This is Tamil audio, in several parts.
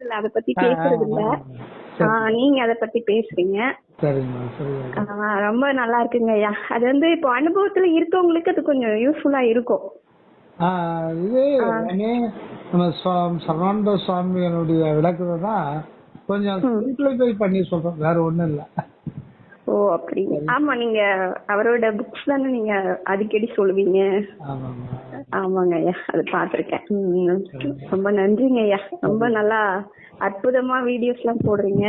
இல்ல அத பத்தி ஆ, ஆ, பேசுறது இல்ல. ஆ. சரி. நீங்க அத பத்தி பேசுறீங்க. சரிங்கம்மா, சரிங்க. ரொம்ப நல்லா இருக்குங்க ஐயா. அது வந்து இப்போ அனுபவத்துல இருக்கவங்களுக்கு அது கொஞ்சம் யூஸ்ஃபுல்லா இருக்கும். இது ஆ, எல்லாமே நம்ம சரவண சுவாமிகளுடைய விளக்குறத தான் கொஞ்சம் ம். சிம்பிளிஃபை பண்ணி சொல்றோம், வேற ஒண்ணும் இல்ல. ஓ அப்படிங்க. சரி. ஆமா, நீங்க அவரோட புக்ஸ் தானே நீங்க அடிக்கடி சொல்லுவீங்க. ஆமாம்மா. ஆமாங்க ஐயா, அது பாத்திருக்கேன். சரிங்க. ரொம்ப நன்றிங்க ஐயா. ரொம்ப சரி. நல்லா அற்புதமா வீடியோஸ் எல்லாம் போடுறீங்க.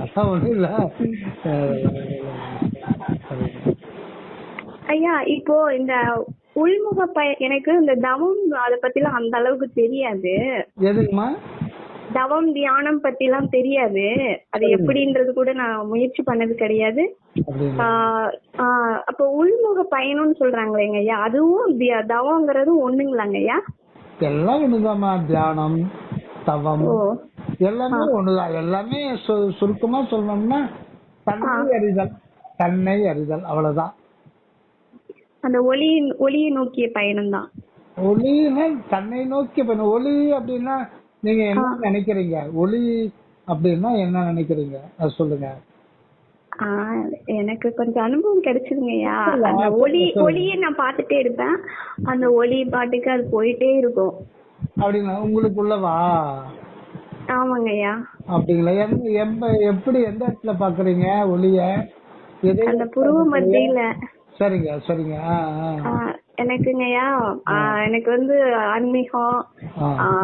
அதான் ஒண்ணும் இல்ல. ம். சரிங்க. ஐயா, இப்போ இந்த உள்முக எனக்கு இந்த தவம் அத பத்திலாம் அந்த அளவுக்கு தெரியாது. எதுங்கம்மா? தவம் தியானம் பத்திலாம் தெரியாது. அது சரிங்க. எப்படின்றது கூட நான் முயற்சி பண்ணது கிடையாது. அப்படிங்களா? அப்போ உள்முக பயணம்னு சொல்றாங்களேங்க ஐயா, அதுவும் தவங்கிறதும் ஒண்ணுங்களாங்க ஐயா? எல்லாம் ஒண்ணுதாம்மா. தியானம், தவம் ஓ. ஆ, எல்லாமே ஒண்ணுதான். எல்லாமே சுருக்கமா சொல்லணும்னா ஆ. தன்னை அறிதல், தன்னை அறிதல், அவ்வளவுதான். அந்த ஒளியை நோக்கிய பயணம் தான். ஒளின்னா தன்னை நோக்கி ஒளி அப்படின்னா நீங்க ஆ, என்ன நினைக்கிறீங்க? ஒளி அப்படின்னா என்ன நினைக்கிறீங்க, அது சொல்லுங்க. ஆ, எனக்கு கொஞ்சம் அனுபவம் கிடைச்சதுங்கய்யா. அந்த சொல்லுங்க. ஒளியை நான் பார்த்துட்டே இருப்பேன். அந்த ஒளி பாட்டுக்கு அது போயிட்டே இருக்கும். அப்படின்னா உங்களுக்குள்ளவா? ஆமாங்கய்யா. அப்படிங்களா? எப்படி எந்த இடத்துல பாக்குறீங்க ஒளிய? எதை அந்த வச்சு புருவ பாக்குறீங்க? மத்தியில. சரிங்க, சரிங்க. ஆ, எனக்குங்கய்யா, எனக்கு வந்து ஆன்மீகம்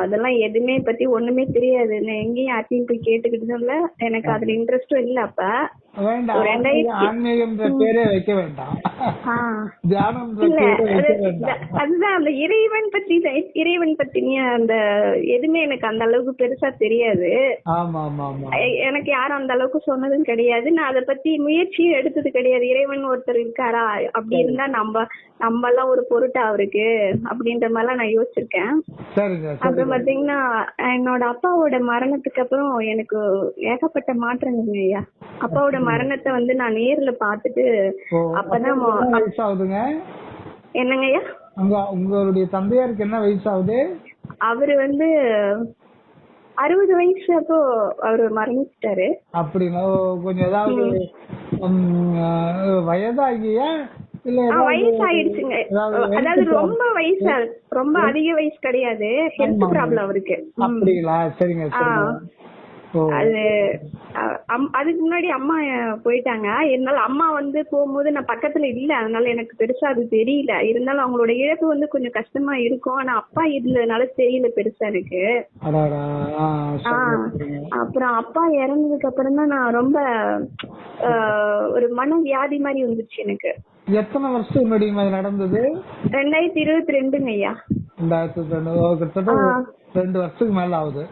அதெல்லாம் எதுவுமே பத்தி ஒண்ணுமே தெரியாது. நான் எங்கேயும் யார்ட்டையும் போய் கேட்டுக்கிட்டதும் இல்ல. எனக்கு அதுல இன்ட்ரெஸ்டும் இல்ல அப்ப. வேண்டாம். ஒரு 2000 ஆன்மீகம்ன்ற பேரே வைக்க வேண்டாம். ஆ, தியானம்ன்ற இல்ல பேரே வைக்க வேண்டாம். அதுதான் அந்த இறைவன் பத்தினிய அந்த எதுவுமே எனக்கு அந்த அளவுக்கு பெருசா தெரியாது. ஆமா, ஆமா, ஆமா. எனக்கு யாரும் அந்த அளவுக்கு சொன்னதும் கிடையாது. நான் அதை பத்தி முயற்சியும் எடுத்தது கிடையாது. இறைவன் ஒருத்தர் இருக்காரா, அப்படி இருந்தா நம்ம எல்லாம் ஒரு பொருட்டா அவருக்கு அப்படின்ற மாதிரிலாம் நான் யோசிச்சிருக்கேன். சரிங்க, அப்புறம் சரிங்க. பாத்தீங்கன்னா, என்னோட அப்பாவோட மரணத்துக்கு அப்புறம் எனக்கு ஏகப்பட்ட மாற்றங்கள் ஐயா. அப்பாவோட மரணத்தை வந்து நான் நேர்ல பாத்துட்டு அப்பதான் என்ன வயசு ஆகுதுங்க? என்னங்க ஐயா? உங்களுடைய தந்தையாருக்கு என்ன வயசு ஆகுது? அவரு வந்து 60 வயசு அப்போ அவரு மரணிச்சிட்டாரு. அப்படின்னா கொஞ்சம் ஏதாவது வயதாகியா இல்ல வயசு ஆயிடுச்சுங்க. அதாவது ரொம்ப அதிக வயசு கிடையாது. ஹெல்த் ப்ராப்ளம் அவருக்கு. அப்படிங்களா? சரிங்க, சரிங்க. அது அதுக்கு முன்னாடி அம்மா போயிட்டாங்க. இருந்தாலும் அம்மா வந்து போகும்போது நான் பக்கத்துல இல்ல, அதனால எனக்கு பெருசா அது தெரியல. இருந்தாலும் அவங்களோட இழப்பு வந்து கொஞ்சம் கஷ்டமா இருக்கும். ஆனா அப்பா இருந்ததுனால தெரியல பெருசா எனக்கு. அப்புறம் அப்பா இறந்ததுக்கு அப்புறம் தான் நான் ரொம்ப ஒரு மன வியாதி மாதிரி வந்துருச்சு எனக்கு. எத்தனை வருஷம் முன்னாடி நடந்தது? 2022ங்க ஐயா. 2022. கிட்டத்தட்ட 2 வருஷத்துக்கு மேல ஆகுது.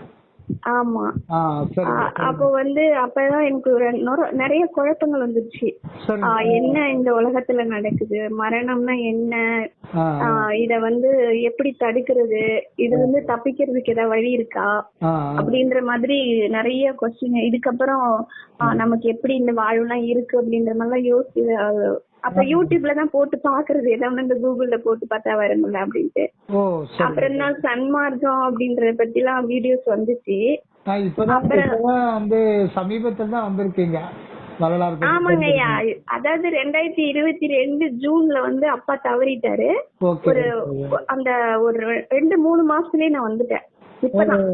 ஆமா. அப்போ வந்து அப்பதான் எனக்கு நிறைய குழப்பங்கள் வந்துருச்சு. என்ன இந்த உலகத்துல நடக்குது, மரணம்னா என்ன, இத வந்து எப்படி தடுக்கிறது, இது வந்து தப்பிக்கிறதுக்கு ஏதாவது வழி இருக்கா அப்படின்ற மாதிரி நிறைய கொஸ்டின். இதுக்கப்புறம் நமக்கு எப்படி இந்த வாழ்வுலாம் இருக்கு அப்படின்ற மாதிரிலாம் யோசிச்சு அப்ப யூடியூப்ல தான் போட்டு பாக்குறது, ஏதாவது இந்த கூகுள்ல போட்டு பார்த்தா வரும்ல அப்படின்ட்டு. அப்புறம் தான் சன்மார்க்கம் அப்படின்றத பத்தி எல்லாம் வீடியோஸ் வந்துச்சு. வந்து சமீபத்துல தான் வந்திருக்கீங்க. ஆமாங்க ஐயா. அதாவது 2022 ஜூன்ல வந்து அப்பா தவறிட்டாரு. ஒரு அந்த ஒரு 2-3 மாசத்துலயே நான் வந்துட்டேன். இப்பதான்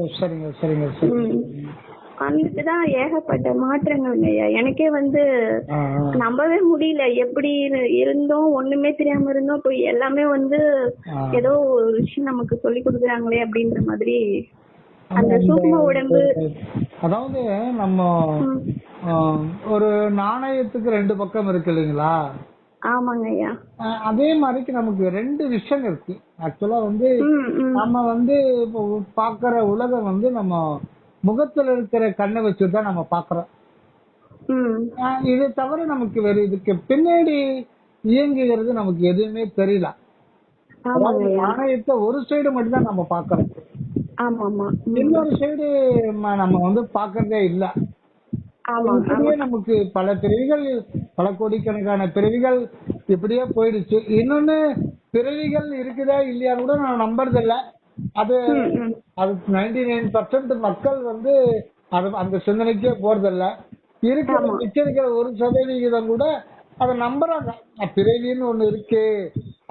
வந்துட்டுதான் ஏகப்பட்ட மாற்றங்கள் ஐயா. எனக்கே வந்து நம்பவே முடியல. எப்படி இருந்தோம், ஒண்ணுமே தெரியாம இருந்தோம், போய் எல்லாமே வந்து ஏதோ ஒரு விஷயம் நமக்கு சொல்லி கொடுக்குறாங்களே அப்படின்ற மாதிரி. அந்த சூக்ஷ்ம உடம்பு, அதாவது நம்ம ஒரு நாணயத்துக்கு 2 பக்கம் இருக்கு இல்லைங்களா? ஆமாங்க ஐயா. அதே மாதிரி நமக்கு 2 விஷயம் இருக்கு. ஆக்சுவலா வந்து நம்ம வந்து இப்போ பாக்குற உலகம் வந்து நம்ம முகத்துல இருக்கிற கண்ணை வச்சுதான் நம்ம பாக்குறோம். இது தவிர நமக்கு வேற இதுக்கு பின்னாடி இயங்குகிறது நமக்கு எதுவுமே தெரியல. நாணயத்தை ஒரு சைடு மட்டும் தான் நம்ம பாக்குறோம். இன்னொரு சைடு நம்ம வந்து பாக்குறதே இல்ல. இப்படியே நமக்கு பல பிறவிகள், பல கோடிக்கணக்கான பிறவிகள் இப்படியே போயிடுச்சு. இன்னொன்னு பிறவிகள் இருக்குதா இல்லையான்னு கூட நான் நம்புறது இல்ல. அது அது 99% மக்கள் வந்து அந்த சிந்தனைக்கே போறதில்ல. இருக்கிற 1% கூட அதை நம்புறாங்க. பிறவின்னு ஒண்ணு இருக்கு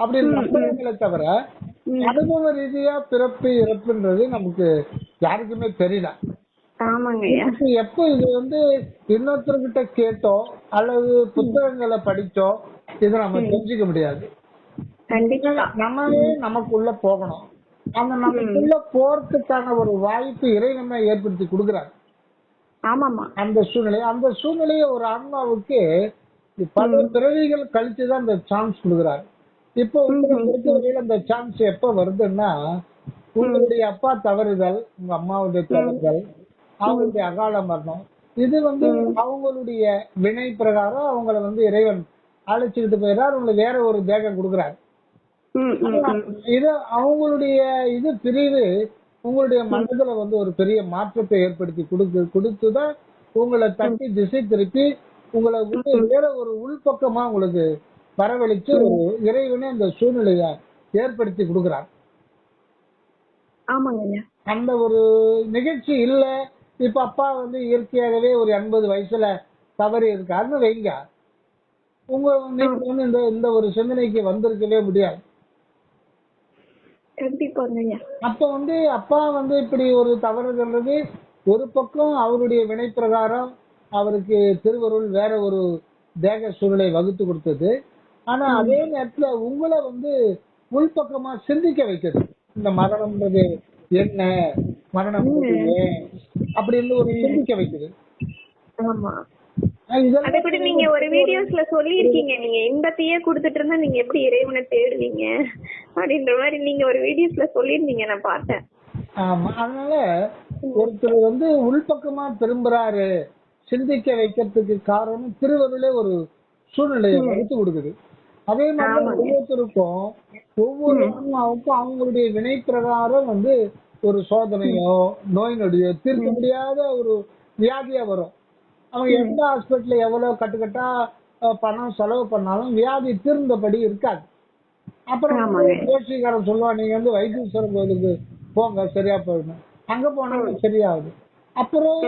அப்படின்னு நம்புறாங்களே தவிர அனுபவ ரீதியா பிறப்பு இறப்புன்றது நமக்கு யாருக்குமே தெரியல. எப்போ இது வந்து இன்னொருத்தர்கிட்ட கேட்டோ அல்லது புத்தகங்களை படிச்சோ இதை நம்ம தெரிஞ்சுக்க முடியாது. நம்மளே நமக்குள்ள போகணும். அந்த நமக்குள்ள போறதுக்கான ஒரு வாய்ப்பு இறைவனை ஏற்படுத்தி கொடுக்கிறார். அந்த சூழ்நிலையை ஒரு ஆன்மாவுக்கு பல பிறவிகள் கழிச்சுதான் அந்த சான்ஸ் கொடுக்கிறார். இப்போ பொறுத்தவரையில அந்த சான்ஸ் எப்ப வருதுன்னா, உங்களுடைய அப்பா தவறுதல், உங்க அம்மாவுடைய தவறுதல், அவங்களுடைய அகால மரணம், இது வந்து அவங்களுடைய வினை பிரகாரம் அவங்கள வந்து இறைவன் அழைச்சுக்கிட்டு போயிடார். உங்களுக்கு வேற ஒரு தேகம் கொடுக்கிறார். இது அவங்களுடைய இது பிரிவு உங்களுடைய மனதுல வந்து ஒரு பெரிய மாற்றத்தை ஏற்படுத்தி கொடுத்துதான் உங்களை தட்டி திசை திருப்பி உங்களை வந்து வேற ஒரு உள்பக்கமா உங்களுக்கு வரவழைச்சு ஒரு இறைவனே அந்த சூழ்நிலைய ஏற்படுத்தி கொடுக்கிறார். அந்த ஒரு நிகழ்ச்சி இல்ல. இப்ப அப்பா வந்து இயற்கையாகவே ஒரு 80 வயசுல தவறி இருக்காருன்னு வைங்க, உங்க வந்து இந்த ஒரு சிந்தனைக்கு வந்திருக்கவே முடியாது. அப்ப வந்து அப்பா வந்து இப்படி ஒரு தவறுகிறது ஒரு பக்கம் அவருடைய வினை பிரகாரம் அவருக்கு திருவருள் வேற ஒரு தேக சூழலை வகுத்து கொடுத்தது. ஆனா அதே நேரத்துல உங்களை வந்து உள்பக்கமா சிந்திக்க வைக்கிறது. இந்த மரணம்ன்றது என்ன, மரணம் ஏன் அப்படின்னு ஒரு சிந்திக்க வைக்கிறது. அத கூட நீங்க ஒரு வீடியோஸ்ல சொல்லிருக்கீங்க, நீங்க இன்பத்தையே கொடுத்துட்டு இருந்தா நீங்க எப்படி இறைவனை தேடுவீங்க அப்படின்ற மாதிரி நீங்க ஒரு வீடியோஸ்ல சொல்லிருந்தீங்க, நான் பார்த்தேன். ஆமா, அதனால ஒருத்தர் வந்து உள்பக்கமா திரும்புறாரு சிந்திக்க வைக்கிறதுக்கு காரணம் திருவருளே ஒரு சூழ்நிலையை வகுத்து கொடுக்குது. அதே மாதிரி ஒவ்வொருத்தருக்கும் ஒவ்வொரு ஆன்மாவுக்கும் அவங்களுடைய வினை பிரகாரம் வந்து ஒரு சோதனையோ நோய் நொடியோ தீர்க்க முடியாத ஒரு வியாதியா வரும். அவங்க எந்த ஹாஸ்பிட்டல்ல எவ்வளவு கட்டுக்கட்டா பணம் செலவு பண்ணாலும் வியாதி தீர்ந்தபடி இருக்காது. அப்புறம் ஜோசிகாரன் சொல்லுவான், நீங்க வந்து வைத்தீஸ்வரன் கோயிலுக்கு போங்க சரியா போயிடும். அங்க போனாலும் சரியாகுது. அப்புறம்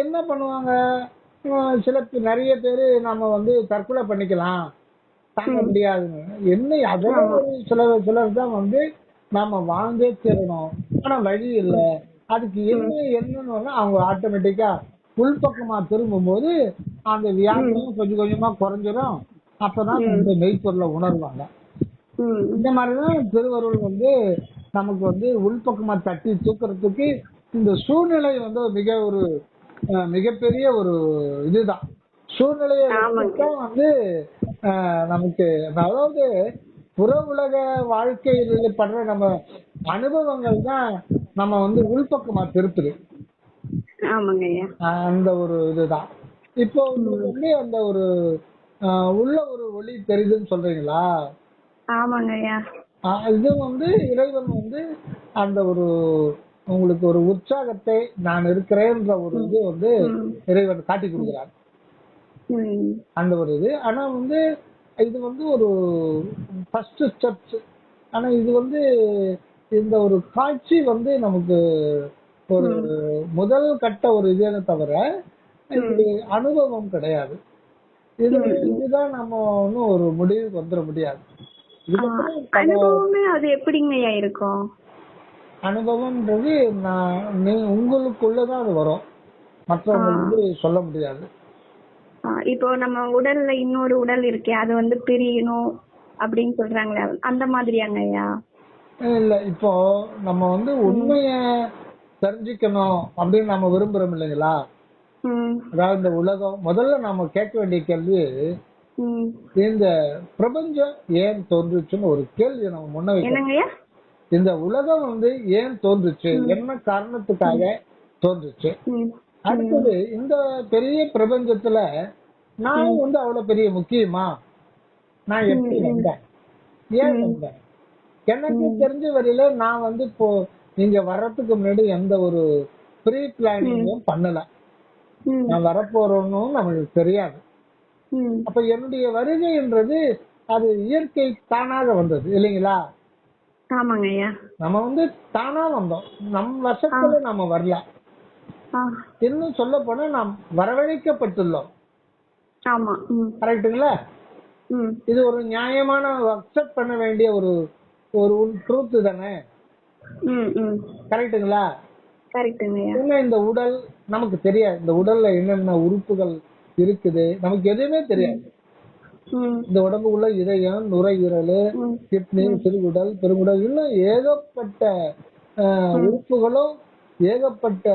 என்ன பண்ணுவாங்க, நிறைய பேரு நம்ம வந்து தற்கொலை பண்ணிக்கலாம், தாங்க முடியாதுன்னு. என்ன அதெல்லாம் சிலர் தான் வந்து நாம வாழ்ந்தே தீரணும், ஆனா வழி இல்லை, அதுக்கு என்னன்னு அவங்க ஆட்டோமேட்டிக்கா உள்பக்கமா திரும்பும் போது அந்த வியாதியும் கொஞ்சம் கொஞ்சமா குறைஞ்சிடும். அப்பதான் இந்த மெய்ப்பொருளை உணர்வாங்க. இந்த மாதிரிதான் திருவருள் வந்து நமக்கு வந்து உள்பக்கமா தட்டி தூக்குறதுக்கு இந்த சூழ்நிலை வந்து மிகப்பெரிய ஒரு இதுதான். சூழ்நிலையை வந்து நமக்கு, அதாவது புற உலக வாழ்க்கையில் படுற நம்ம அனுபவங்கள் தான் நம்ம வந்து உள்பக்கமா திருப்புது. அந்த ஒரு இதுதான். இப்போ வந்து அந்த ஒரு உள்ள ஒரு ஒளி தெரியுதுன்னு சொல்றீங்களா? இது வந்து இறைவன் வந்து அந்த ஒரு உங்களுக்கு ஒரு உற்சாகத்தை நான் இருக்கிறேன்ற ஒரு இது வந்து இறைவன் காட்டி கொடுக்கிறார். அந்த ஒரு இது. ஆனா வந்து இது வந்து ஒரு ஃபர்ஸ்ட் ஸ்டெப்ஸ். ஆனா இது வந்து இந்த ஒரு காட்சி வந்து நமக்கு ஒரு முதல் கட்ட ஒரு இதே தவிர இது அனுபவம் கிடையாது. இதுதான் நம்ம ஒன்னும் ஒரு முடிவுக்கு வந்துட முடியாது. அது எப்படிங்க இருக்கும்? அனுபவம்ன்றது உங்களுக்குள்ளதான் அது வரும், மற்றவங்களுக்கு சொல்ல முடியாது. இப்போ நம்ம உடல்ல இன்னொரு உடல் இருக்கே, அது வந்து பிரியணும் அப்படின்னு சொல்றாங்களே, அந்த மாதிரியாங்கய்யா? இல்ல, இப்போ நம்ம வந்து உண்மைய தெரிஞ்சுக்கணும் அப்படின்னு நம்ம விரும்புறோம் இல்லைங்களா? அதாவது இந்த உலகம், முதல்ல நாம கேட்க வேண்டிய கேள்வி, இந்த பிரபஞ்சம் ஏன் தோன்றுச்சுன்னு ஒரு கேள்வி நம்ம முன்ன வைக்கணும். இந்த உலகம் வந்து ஏன் தோன்றுச்சு, என்ன காரணத்துக்காக தோன்றுச்சு, அடுத்தது இந்த பெரிய பிரபஞ்சத்துல நான் வந்து அவ்வளவு பெரிய முக்கியமா, நான் எப்படி வந்தேன், ஏன் வந்தேன், எனக்கு தெரிஞ்ச வரையில நான் வந்து இப்போ நீங்க வர்றதுக்கு முன்னாடி எந்த ஒரு ப்ரீ பிளானிங்கும் பண்ணல, நான் வரப்போறோன்னு நமக்கு தெரியாது. அப்ப என்னுடைய வருகைன்றது அது இயற்கை தானாக வந்தது இல்லைங்களா? ஆமாங்க ஐயா. நம்ம வந்து தானா வந்தோம், நம் வசத்துல நாம வரல. இன்னும் சொல்ல போனா நாம் வரவழைக்கப்பட்டுள்ளோம். ஆமா. கரெக்டுங்களா? இது ஒரு நியாயமான அக்செப்ட் பண்ண வேண்டிய ஒரு ஒரு ட்ரூத் தானே. கரெக்டுங்களா? கரெக்டுங்க. இந்த உடல் நமக்கு தெரியாது, இந்த உடல்ல என்னென்ன உறுப்புகள் இருக்குது நமக்கு எதுவுமே தெரியாது. இந்த உடம்புக்குள்ள இதயம், நுரையீரல், கிட்னி, சிறுகுடல், பெருங்குடல், இன்னும் ஏகப்பட்ட உறுப்புகளும் ஏகப்பட்ட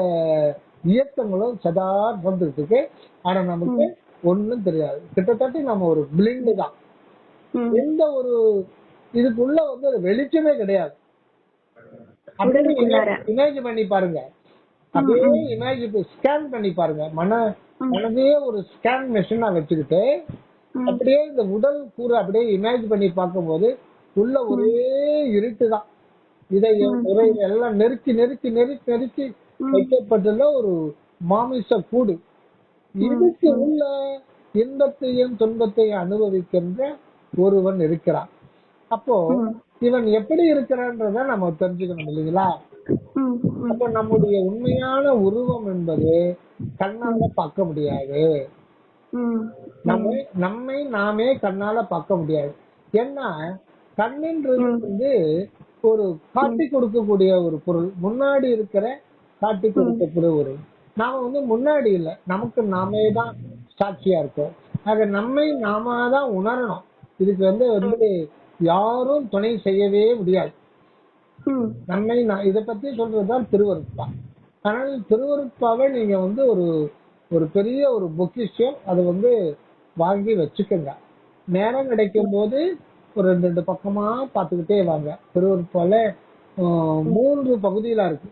இயக்கங்களும் சதா நடந்துட்டு இருக்கு. ஆனா நமக்கு ஒண்ணும் தெரியாது. கிட்டத்தட்ட நம்ம ஒரு பிளிண்ட் தான். எந்த ஒரு இதுக்குள்ள வந்து ஒரு வெளிச்சமே கிடையாது. அப்படியே இமேஜ் பண்ணி பாருங்க, அப்படியே இமேஜ் ஸ்கேன் பண்ணி பாருங்க. மனதையே ஒரு ஸ்கேன் மெஷினா வச்சுக்கிட்டு அப்படியே இந்த உடல் கூறு அப்படியே இமேஜ் பண்ணி பார்க்கும்போது உள்ள ஒரே இருட்டு தான். இதயம், நுரையீரல் எல்லாம் நெருக்கி நெருக்கி நெருக்கி நெருக்கி வைக்கப்பட்டுள்ள ஒரு மாமிச கூடு. இதுக்கு உள்ள இன்பத்தையும் துன்பத்தையும் அனுபவிக்கின்ற ஒருவன் இருக்கிறான். அப்போ இவன் எப்படி இருக்கிறான்றத நம்ம தெரிஞ்சுக்கணும் இல்லைங்களா? அப்ப நம்முடைய உண்மையான உருவம் என்பது கண்ணால பார்க்க முடியாது. நம்மை நாமே கண்ணால பார்க்க முடியாது. ஏன்னா கண்ணுன்றது வந்து ஒரு காட்டி கொடுக்கக்கூடிய ஒரு பொருள், முன்னாடி இருக்கிற காட்டி கொடுக்கக்கூடிய ஒரு. நாம வந்து முன்னாடி இல்ல, நமக்கு நாமே தான் சாட்சியா இருக்கோம். ஆக நம்மை நாம தான் உணரணும். இதுக்கு வந்து யாரும் துணை செய்யவே முடியாது. நம்மை இத பத்தி சொல்றதுதான் திருவருட்பா. ஆனால் திருவருட்பாவை நீங்க வந்து ஒரு ஒரு பெரிய ஒரு பொக்கிஷம், அதை வந்து வாங்கி வச்சுக்கோங்க. நேரம் கிடைக்கும் போது ஒரு 2 பக்கமா பார்த்துக்கிட்டே வாங்க. திருவருட்பால 3 பகுதியில இருக்கு.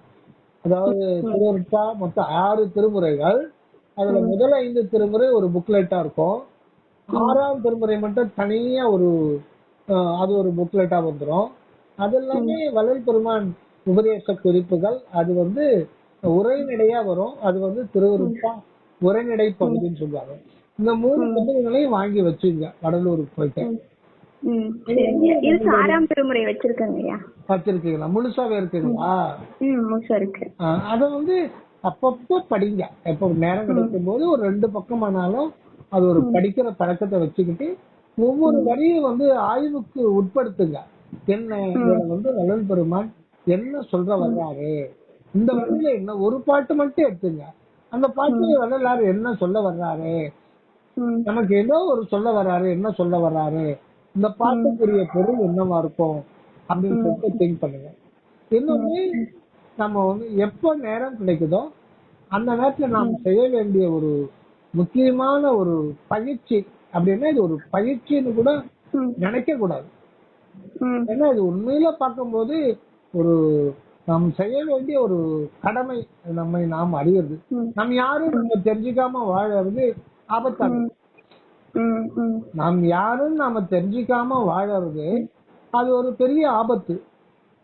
அதாவது திருவருட்பா மொத்தம் 6 திருமுறைகள். அதுல முதல் 5 திருமுறை ஒரு புக்லெட்டா இருக்கும். 6ஆம் திருமுறை மட்டும் தனியா ஒரு அது ஒரு புக்லெட்டா வந்துடும். அது எல்லாமே வள்ளல் பெருமான் உபதேச குறிப்புகள். அது வந்து உரைநடையா வரும். அது வந்து திருவருட்பா உரைநடை பகுதின்னு சொல்லுவாங்க. இந்த 3 புத்தகங்களையும் வாங்கி வச்சுங்க கடலூருக்கு போயிட்டு. வச்சிருக்கீங்களா? முழுசாவே இருக்குங்களா? அத வந்து அப்பப்ப படிங்க. எப்ப நேரம் கிடைக்கும் போது ஒரு 2 பக்கமானாலும் அது ஒரு படிக்கிற பழக்கத்தை வச்சுக்கிட்டு ஒவ்வொரு வரியும் வந்து ஆய்வுக்கு உட்படுத்துங்க. என்ன வந்து வள்ளல் பெருமான் என்ன சொல்ற வர்றாரு, இந்த வரியில என்ன ஒரு பாட்டு மட்டும் எடுத்துங்க, அந்த பாட்டு வள்ளலார் என்ன சொல்ல வர்றாரு, நமக்கு ஏதோ ஒரு சொல்ல வர்றாரு, என்ன சொல்ல வர்றாரு, இந்த பாட்டுக்குரிய பொருள் என்னவா இருக்கும் அப்படின்னு சொல்லிட்டு திங்க் பண்ணுங்க. இன்னொன்னு, நம்ம வந்து எப்ப நேரம் கிடைக்குதோ அந்த நேரத்துல நாம் செய்ய வேண்டிய ஒரு முக்கியமான ஒரு பயிற்சி அப்படின்னா, இது ஒரு பயிற்சின்னு கூட நினைக்க கூடாது. ஏன்னா இது உண்மையில பார்க்கும்போது ஒரு நாம் செய்ய வேண்டிய ஒரு கடமை. நம்மை நாம் அறியறது, நம்ம யாரும் நம்ம தெரிஞ்சுக்காம வாழறது ஆபத்தானது. நாம் யாரும் நாம தெரிஞ்சுக்காம வாழறது அது ஒரு பெரிய ஆபத்து.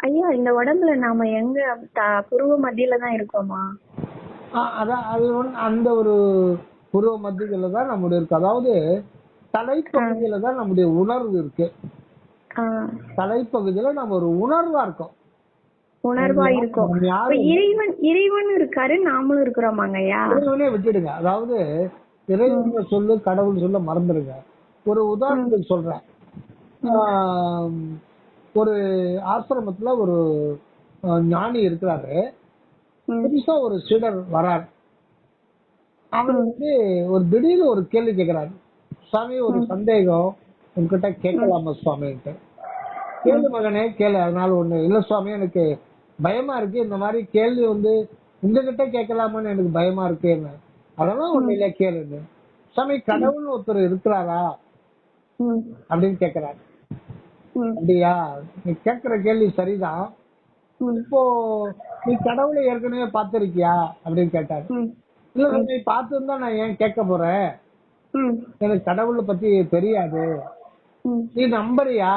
ஐயா, இந்த உடம்புல நாம எங்க புருவ மத்தியில தான் இருக்கோமா? அதான் அது அந்த ஒரு புருவ மத்தியில தான் நம்முடைய இருக்கு. அதாவது தலைப்பகுதியில தான் நம்முடைய உணர்வு இருக்கு. தலைப்பகுதியில நம்ம ஒரு உணர்வா இருக்கோம். உணர்வா இருக்கும். இறைவன் இருக்காரு, நாமளும் இருக்கிறோமாங்க ஐயா? இறைவனே விட்டுடுங்க. அதாவது இறைவன் சொல்லு கடவுள் சொல்ல மறந்துடுங்க. ஒரு உதாரணத்துக்கு சொல்றேன். ஒரு ஆசிரமத்துல ஒரு ஞானி இருக்கிறாரு. புதுசா ஒரு சீடர் வராரு. அவர் வந்து ஒரு திடீர்னு ஒரு கேள்வி கேட்கிறாரு. சுவாமி, ஒரு சந்தேகம் உங்ககிட்ட கேட்கலாமா சுவாமின்ட்டு. கேளு மகனே கேளு. அதனால ஒண்ணு இல்ல சுவாமி, எனக்கு பயமா இருக்கு, இந்த மாதிரி கேள்வி வந்து உங்ககிட்ட கேட்கலாமான்னு எனக்கு பயமா இருக்கு. என்ன அதெல்லாம் ஒண்ணு இல்ல, கேளுங்க. சுவாமி, கடவுள் ஒருத்தர் இருக்கிறாரா அப்படின்னு கேக்குறாரு. அப்படியா, நீ கேக்குற கேள்வி சரிதான். இப்போ நீ கடவுளை ஏற்கனவே பார்த்திருக்கியா அப்படின்னு கேட்டாரு. இல்ல, நீ பார்த்திருந்தா நான் ஏன் கேட்க போறேன், எனக்கு கடவுளை பத்தி தெரியாது. நீ நம்புறியா?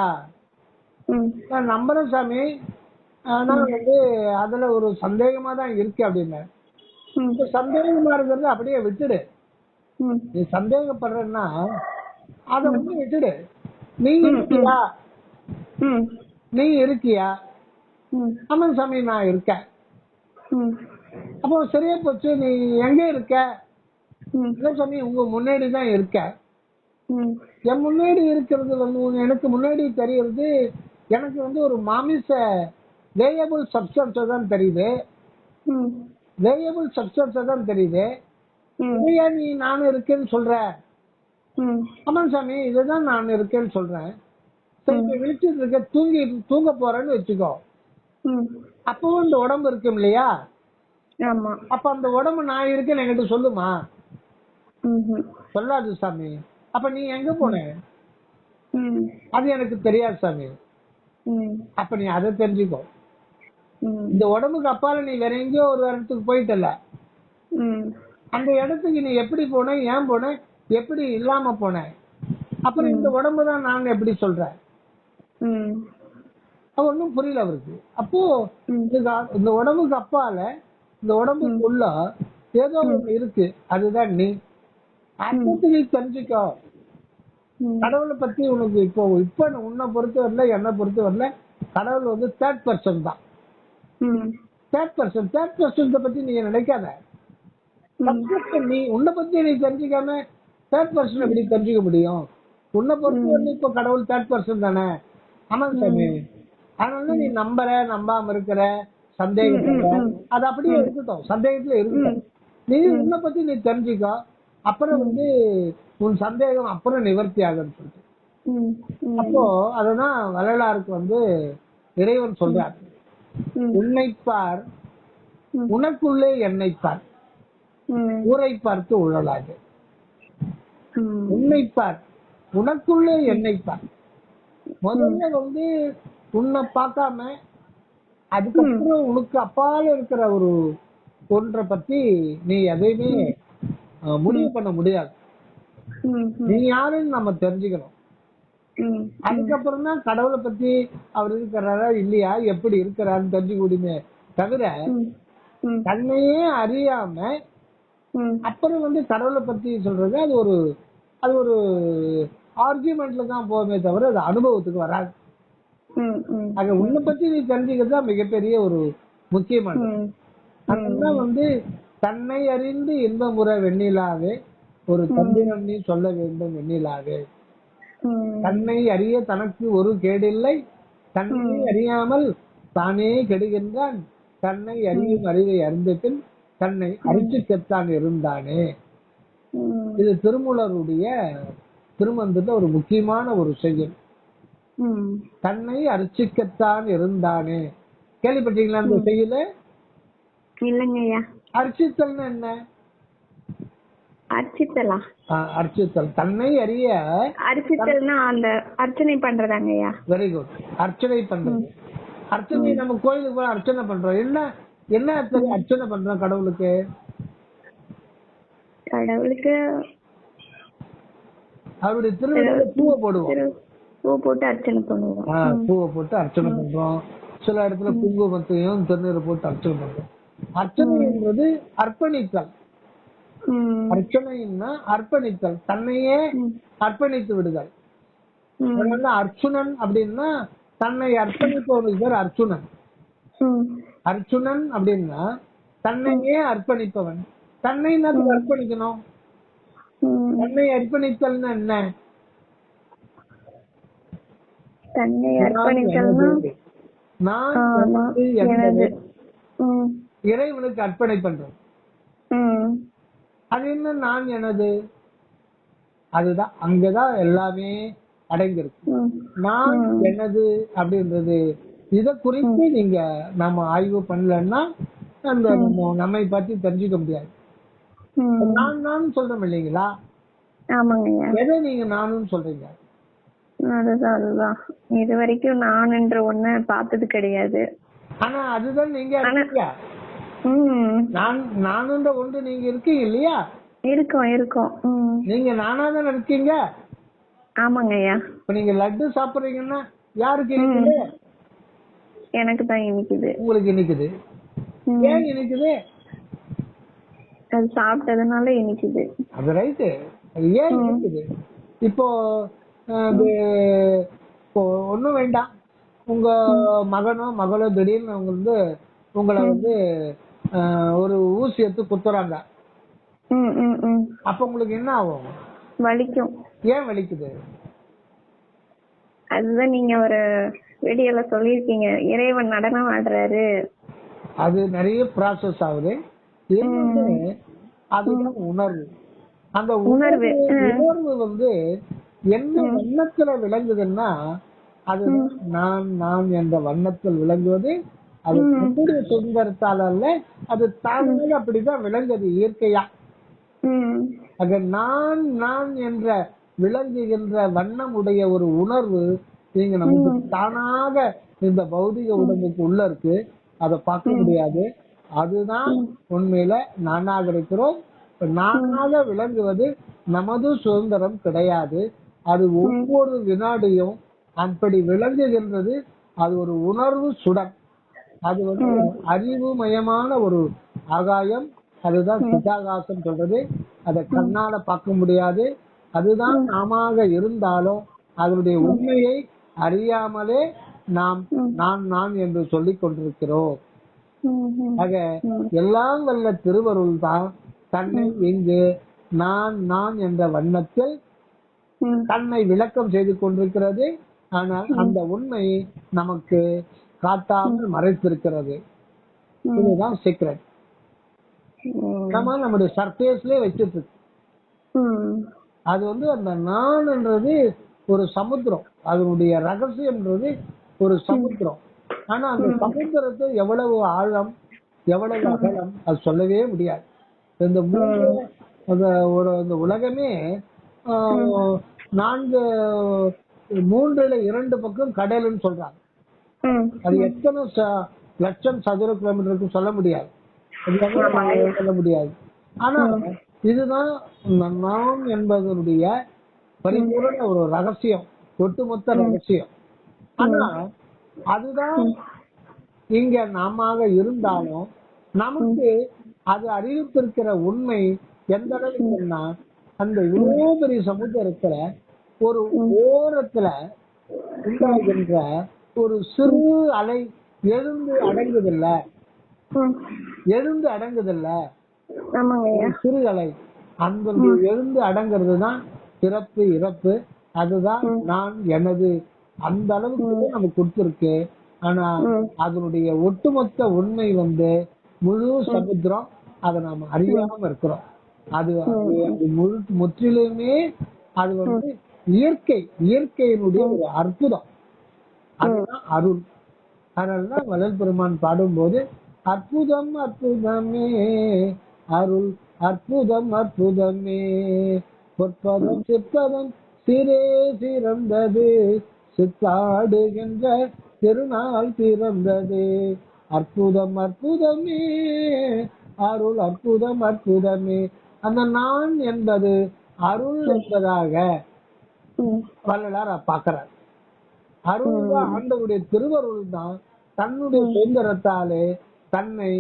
நான் நம்புறேன் சாமி, ஆனா வந்து அதுல ஒரு சந்தேகமா தான் இருக்கு அப்படின்னு. சந்தேகமா இருக்கிறது அப்படியே விட்டுடு. நீ சந்தேகப்படுறன்னா அத வந்து விட்டுடு. நீ இருக்கியா? நீ இருக்கியா? ஆமாம் சாமி நான் இருக்கேன். அப்போ சரியா போச்சு. நீ எங்க இருக்க? சாமி உங்க முன்னாடி தான் இருக்க. என் முன்னாடி இருக்கிறது வந்து எனக்கு முன்னாடி தெரியறது எனக்கு வந்து ஒரு மாமிச வேரியபிள் சப்ஸ்டன்ஸ் தான் தெரியுது. வேரியபிள் சப்ஸ்டன்ஸ் தான் தெரியுது. நீ நானும் இருக்கேன்னு சொல்ற. ஆமாம் சாமி இதுதான் நான் இருக்கேன்னு சொல்றேன். சரி விழிச்சிட்டு இருக்க தூங்க போறேன்னு வச்சுக்கோ. அப்பவும் இந்த உடம்பு இருக்கும் இல்லையா? அப்ப அந்த உடம்பு நான் இருக்கேன்னு என்கிட்ட சொல்லுமா? சொல்லாது சாமி. அப்ப நீ எங்க போன? அது எனக்கு தெரியாது சாமி. அப்ப நீ அதை தெரிஞ்சுக்கோ. இந்த உடம்புக்கு அப்பால நீ வேற எங்கேயோ ஒரு இடத்துக்கு போயிட்டல. அந்த இடத்துக்கு நீ எப்படி போன, ஏன் போன, எப்படி இல்லாம போன, அப்புறம் இந்த உடம்பு தான் நான் எப்படி சொல்ற? ஒன்னும் புரியல அவருக்கு. அப்போ இந்த உடம்புக்கு அப்பால இந்த உடம்புக்குள்ள ஏதோ ஒண்ணு இருக்கு, அதுதான் நீ. நீ தெரிஞ்சுக்கோ. கடவுளை பத்தி உனக்கு இப்போ உன்னை பொறுத்த வரல, என்னை பொறுத்த வரல, கடவுள் வந்து தேர்ட் பர்சன் தான். தேர்ட் பர்சன் பத்தி நீங்க நினைக்காத. நீ உன்னை பத்தி நீ தெரிஞ்சுக்காம தேர்ட் பர்சன் எப்படி தெரிஞ்சுக்க முடியும்? உன்னை பொறுத்த வரல இப்ப கடவுள் தேர்ட் பர்சன் தானே. ஆமாம் சாமி. அதனால நீ நம்பாம இருக்கிற, சந்தேகப்படுற, அது அப்படியே இருக்கட்டும், சந்தேகத்துல இருக்கட்டும். நீ உன்னை பத்தி நீ தெரிஞ்சுக்கோ. அப்புறம் வந்து உன் சந்தேகம் அப்புறம் நிவர்த்தி ஆகும் சொல்லிட்டு. அப்போ அதுதான் வள்ளலாருக்கு வந்து இறைவன் சொல்றார், உன்னைப்பார் உனக்குள்ளே என்னைப்பார், ஊரை பார்த்து உழலாது. உன்னைப்பார் உனக்குள்ளே என்னைப்பார். முதல்ல வந்து உன்னை பார்க்காம அதுக்கப்புறம் உனக்கு அப்பால இருக்கிற ஒரு ஒன்றை பத்தி நீ எதையுமே முடிவு பண்ண முடியாது. நீ யாருன்னு நம்ம தெரிஞ்சுக்கணும். அதுக்கப்புறம் தான் கடவுளை பத்தி அவர் இருக்கிறாரா இல்லையா, எப்படி இருக்கிறாருன்னு தெரிஞ்சுக்க முடியுமே தவிர தன்னையே அறியாம அப்புறம் வந்து கடவுளை பத்தி சொல்றது அது ஒரு ஆர்கியூமெண்ட்ல தான் போகுமே தவிர அது அனுபவத்துக்கு வராது. ஆக உன்னை பத்தி நீ தெரிஞ்சுக்கிறது மிகப்பெரிய ஒரு முக்கியமானது. அதுதான் வந்து தன்னை அறிந்து இன்பமுற வெண்ணிலாவே ஒரு தந்திரம் நீ சொல்ல வேண்டும் வெண்ணிலாவே. தன்னை அறிய தனக்கு ஒரு கேடில்லை, தன்னை அறியாமல் தானே கெடுகின்றான், தன்னை அறியும் அறிவை அறிந்தபின் தன்னை அரிச்சுக்கத்தான் இருந்தானே. இது திருமூலருடைய திருமந்திரத்துல ஒரு முக்கியமான ஒரு செயல். தன்னை அரிச்சுக்கத்தான் இருந்தானே. கேள்விப்பட்டீங்களா அந்த செயல? இல்லங்கய்யா. அர்ச்சித்தல்னா என்ன? அர்ச்சித்தலா? அர்ச்சித்தல் தன்னை அறிய. அர்ச்சித்தல்னா அந்த அர்ச்சனை பண்றதாங்கய்யா. Very good. அர்ச்சனை பண்றது. அர்ச்சனை நம்ம கோயிலுக்கு போய் அர்ச்சனை பண்றோம். என்ன என்ன அர்ச்சனை பண்றோம் கடவுளுக்கு? கடவுளுக்கு அவருடைய திருவிழால பூவை போடுவோம். பூ போட்டு அர்ச்சனை பண்ணுவோம். பூவை போட்டு அர்ச்சனை பண்றோம். சில இடத்துல குங்குமத்தையும் திருநீரை போட்டு அர்ச்சனை பண்றோம். அர்ச்சனை என்பது அர்ப்பணித்தல். அர்ச்சனைன்னா அர்ப்பணித்தல், தன்னையே அர்ப்பணித்து விடுதல். அர்ச்சுனன் அப்படின்னா தன்னை அர்ப்பணிப்பவனுக்கு பேர் அர்ச்சுனன். அர்ச்சுனன் அப்படின்னா தன்னையே அர்ப்பணிப்பவன். தன்னை அர்ப்பணிக்கணும். தன்னை அர்ப்பணித்தல்னா என்ன? தன்னை அர்ப்பணித்தல்னா நான் இறைவனுக்கு அர்ப்பணை பண்றேன். அது என்ன நான் எனது? அதுதான் அங்கதான் எல்லாமே அடங்கிருக்கு. நான் எனது அப்படின்றது இத குறித்து நீங்க நம்ம ஆய்வு பண்ணலன்னா அந்த நம்மை பத்தி தெரிஞ்சுக்க முடியாது. நான் சொல்றோம் இல்லைங்களா? எதை நீங்க நானும் சொல்றீங்க? அதுதான் இது வரைக்கும் நான் என்ற ஒண்ணு பார்த்தது கிடையாது. ஆனா அதுதான் நீங்க இருக்கீங்க. நானுன்ற ஒன்று நீங்க இருக்கீங்க இல்லையா? இருக்கோம். நீங்க நானா தான் இருக்கீங்க. ஆமாங்கய்யா. இப்ப நீங்க லட்டு சாப்பிடுறீங்கன்னா யாருக்கு இனிக்குது? எனக்கு தான் இனிக்குது. உங்களுக்கு இனிக்குது. ஏன் இனிக்குது? அது சாப்பிட்டதுனால இனிக்குது. அது ரைட்டு. அது ஏன் இனிக்குது? இப்போ ஒண்ணும் வேண்டாம். உங்க மகனோ மகளோ திடீர்னு அவங்க வந்து உங்களை வந்து ஒரு ஊசி எடுத்து குத்துறாங்க, அப்ப உங்களுக்கு என்ன ஆகும்? வலிக்கும். ஏன் வலிக்குது? அதுதான் நீங்க ஒரு வீடியோல சொல்லிருக்கீங்க, இறைவன் நடனம் ஆடுறாரு. அது நிறைய ப்ராசஸ் ஆகுது. அதுதான் உணர்வு. அந்த உணர்வு வந்து என்ன வண்ணத்துல விளங்குதுன்னா, அது நான் நான் என்ற வண்ணத்தில் விளங்குவது. அது நம்முடைய சுதந்திரத்தால் அல்ல, அது தானாக அப்படிதான் விளங்குது இயற்கையா. ஆக நான் நான் என்ற விளங்குகின்ற வண்ணம் உடைய ஒரு உணர்வு நீங்க நமக்கு தானாக இந்த பௌதிக உடம்புக்கு உள்ள இருக்கு, அதை பார்க்க முடியாது. அதுதான் உண்மையில நானாக இருக்கிறோம். நானாக விளங்குவது நமது சுதந்திரம் கிடையாது. அது ஒவ்வொரு வினாடியும் அப்படி விளங்குகின்றது. அது ஒரு உணர்வு சுடம். அது வந்து அறிவுமயமான ஒரு ஆகாயம். அதுதான் சிதாகாசம் சொல்றது. அதை கண்ணால பார்க்க முடியாது. அதுதான் நாம இருந்தாலும் அதனுடைய உண்மையை அறியாமலே நாம் நான் நான் என்று சொல்லிக் கொண்டிருக்கிறோம். ஆக எல்லாம் வல்ல திருவருள் தான் தன்னை இங்கு நான் நான் என்ற வண்ணத்தில் தன்னை விளக்கம் செய்து கொண்டிருக்கிறது. ஆனால் அந்த உண்மை நமக்கு காட்டாமல் மறைத்திருக்கிறது. இதுதான் சீக்ரெட். நம்ம நம்முடைய சர்ஃபேஸ்லயே வச்சிட்டு இருக்கு. அது வந்து அந்த நான்ன்றது ஒரு சமுத்திரம், அதனுடைய ரகசியம்ன்றது ஒரு சமுத்திரம். ஆனா அந்த சமுத்திரத்தை எவ்வளவு ஆழம் எவ்வளவு அகலம் அது சொல்லவே முடியாது. இந்த உலகமே 2 பக்கம் கடல்னு சொல்றாங்க. அது எத்தனை லட்சம் சதுர கிலோமீட்டருக்கு சொல்ல முடியாது, சொல்ல முடியாது. ஆனா இதுதான் நாம் என்பதனுடைய பரிபூரண ஒரு ரகசியம், ஒட்டுமொத்த ரகசியம். ஆனா அதுதான் இங்க நாம இருந்தாலும் நமக்கு அது அறிவித்திருக்கிற உண்மை எந்த அளவுக்குன்னா, அந்த இவ்வளவு பெரிய சமுத்திரத்துல ஒரு ஓரத்துல உண்டாகின்ற ஒரு சிறு அலை எழுந்து அடங்குதில்ல, சிறு அலை அந்த எழுந்து அடங்கிறது தான் பிறப்பு இறப்பு. அதுதான் நான் எனது அந்த அளவுக்கு நமக்கு கொடுத்திருக்கு. ஆனா அதனுடைய ஒட்டுமொத்த உண்மை வந்து முழு சமுத்திரம். அதை நாம அறியாம இருக்கிறோம். அது முற்றிலுமே அது வந்து இயற்கையினுடைய ஒரு அற்புதம். அதுதான் அருள். அதனாலதான் வள்ளல் பெருமான் பாடும்போது அற்புதம் அற்புதமே அருள் அற்புதம் அற்புதமே பொற்பதம் சிற்பதம் சிறே சிறந்தது சித்தாடுகின்ற திருநாள் பிறந்தது அற்புதம் அற்புதமே அருள் அற்புதம் அற்புதமே. அந்த நான் என்பது அருள் என்பதாக வள்ளலார் பார்க்கிறார். அருள் தான் ஆண்டவருடைய திருவருள் தான் தன்னுடைய சுதந்திரத்தாலே தன்னை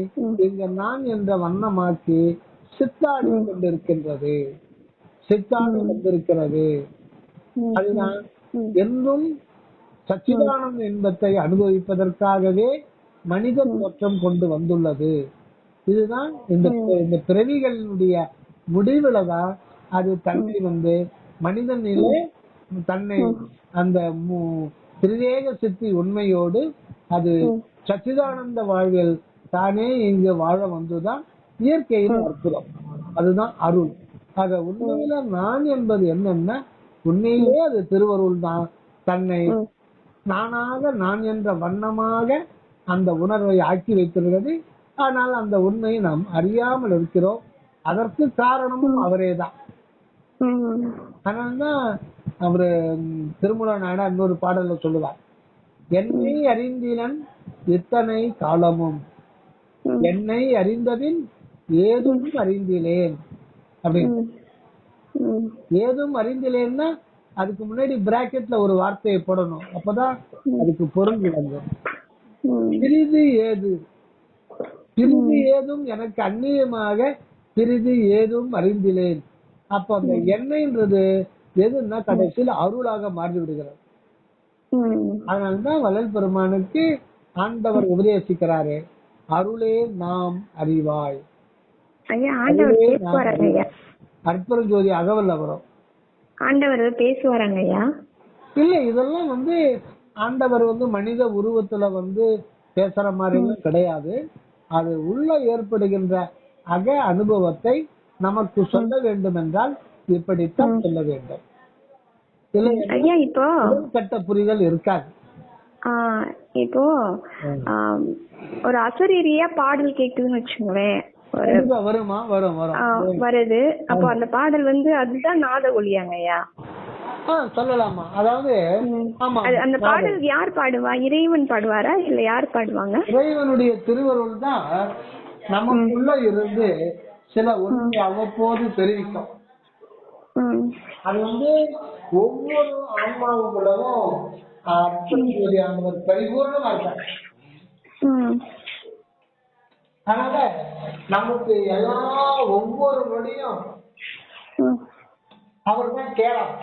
இங்க நான் என்ற வண்ணமாக்கி சித்தாடி கொண்டிருக்கின்றது, சித்தாடி கொண்டிருக்கிறது. அதுதான் என்றும் சச்சிதானந்த இன்பத்தை அனுபவிப்பதற்காகவே மனித தோற்றம் கொண்டு வந்துள்ளது. இதுதான் இந்த பிறவிகளினுடைய முடிவுல தான் அது தன்னை வந்து மனிதனிலே தன்னை அந்த திரிவேக சித்தி உண்மையோடு அது சச்சிதானந்த வாழ்வில் தானே இங்கு வாழ வந்துதான் இயற்கையின் அற்புதம். அதுதான் அருள். ஆக உண்மையில நான் என்பது என்னன்னா, உண்மையிலே அது திருவருள் தான் தன்னை நானாக நான் என்ற வண்ணமாக அந்த உணர்வை ஆக்கி வைத்திருக்கிறது. ஆனால் அந்த உண்மையை நாம் அறியாமல் இருக்கிறோம். அதற்கு காரணமும் அவரேதான். அதனால்தான் அவரு திருமூல நாயனார் இன்னொரு பாடல்ல சொல்லுவார், என்னை அறிந்திலன் இத்தனை காலமும் என்னை அறிந்ததின் ஏதும் அறிந்திலேன் அப்படின்னு. ஏதும் அறிந்திலேன்னா அதுக்கு முன்னாடி பிராக்கெட்ல ஒரு வார்த்தையை போடணும், அப்பதான் அதுக்கு பொருள் விளங்கும். சிறிது ஏது சிறிது ஏதும் எனக்கு அந்நியமாக சிறிது ஏதும் அறிந்திலேன். அப்ப அந்த எண்ணெய்ன்றது எதுன்னா கடைசியில் அருளாக மாறி விடுகிறது. அதனாலதான் வள்ளல் பெருமானுக்கு ஆண்டவர் உபதேசிக்கிறாரு, அருளே நாம் அறிவாய். அற்புதம் ஜோதி அகவல்ல வரும். ஆண்டவர் பேசுவாராங்க ஐயா? இல்ல, இதெல்லாம் ஆண்டவர் மனித உருவத்துல பேசுற மாதிரி கிடையாது. அது உள்ள ஏற்படுகின்ற அக அனுபவத்தை நமக்கு சொல்ல வேண்டும் என்றால் இப்படித்தான் சொல்ல வேண்டும். ஐயா இப்போ கட்ட புரிதல் இருக்காது. இப்போ ஒரு அசரீரியா பாடல் கேக்குதுன்னு வச்சுங்களேன், வருமா? வரும் வருது. அப்போ அந்த பாடல் அதுதான் நாத ஒலியாங்க ஐயா? சொல்லலாமா? அதாவது அந்த பாடல் யார் பாடுவா? இறைவன் பாடுவாரா இல்ல யார் பாடுவாங்க? இறைவனுடைய திருவருள் தான் நமக்குள்ள இருந்து சில உண்மை அவ்வப்போது தெரிவிக்கும். அது ஒவ்வொரு ஆன்மாவுக்குள்ளவும் பரிபூர்ணமா இருக்காங்க. அதனால நமக்கு எல்லா ஒவ்வொரு நொடியும் அவர் தான் கேட்கிறார்,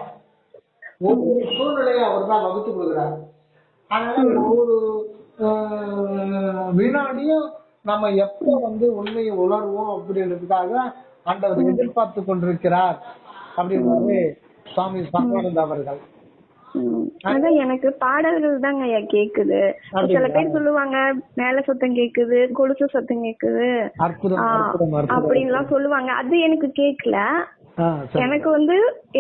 ஒவ்வொரு சூழ்நிலையை அவர் தான் வகுத்து கொடுக்கிறார். அதனால ஒவ்வொரு வினாடியும் நம்ம எப்ப உண்மையை உணர்வோம் அப்படின்றதுக்காக ஆண்டவர் எதிர்பார்த்து கொண்டிருக்கிறார் அப்படின்னு சுவாமி சர்வானந்த அவர்கள். அதான் எனக்கு பாடல்கள் தாங்க ஐயா கேக்குது. சில பேர் சொல்லுவாங்க மேல சத்தம் கேக்குது, கொலுசு சத்தம் கேக்குது அப்படின்லாம் சொல்லுவாங்க. அது எனக்கு கேக்கல. எனக்கு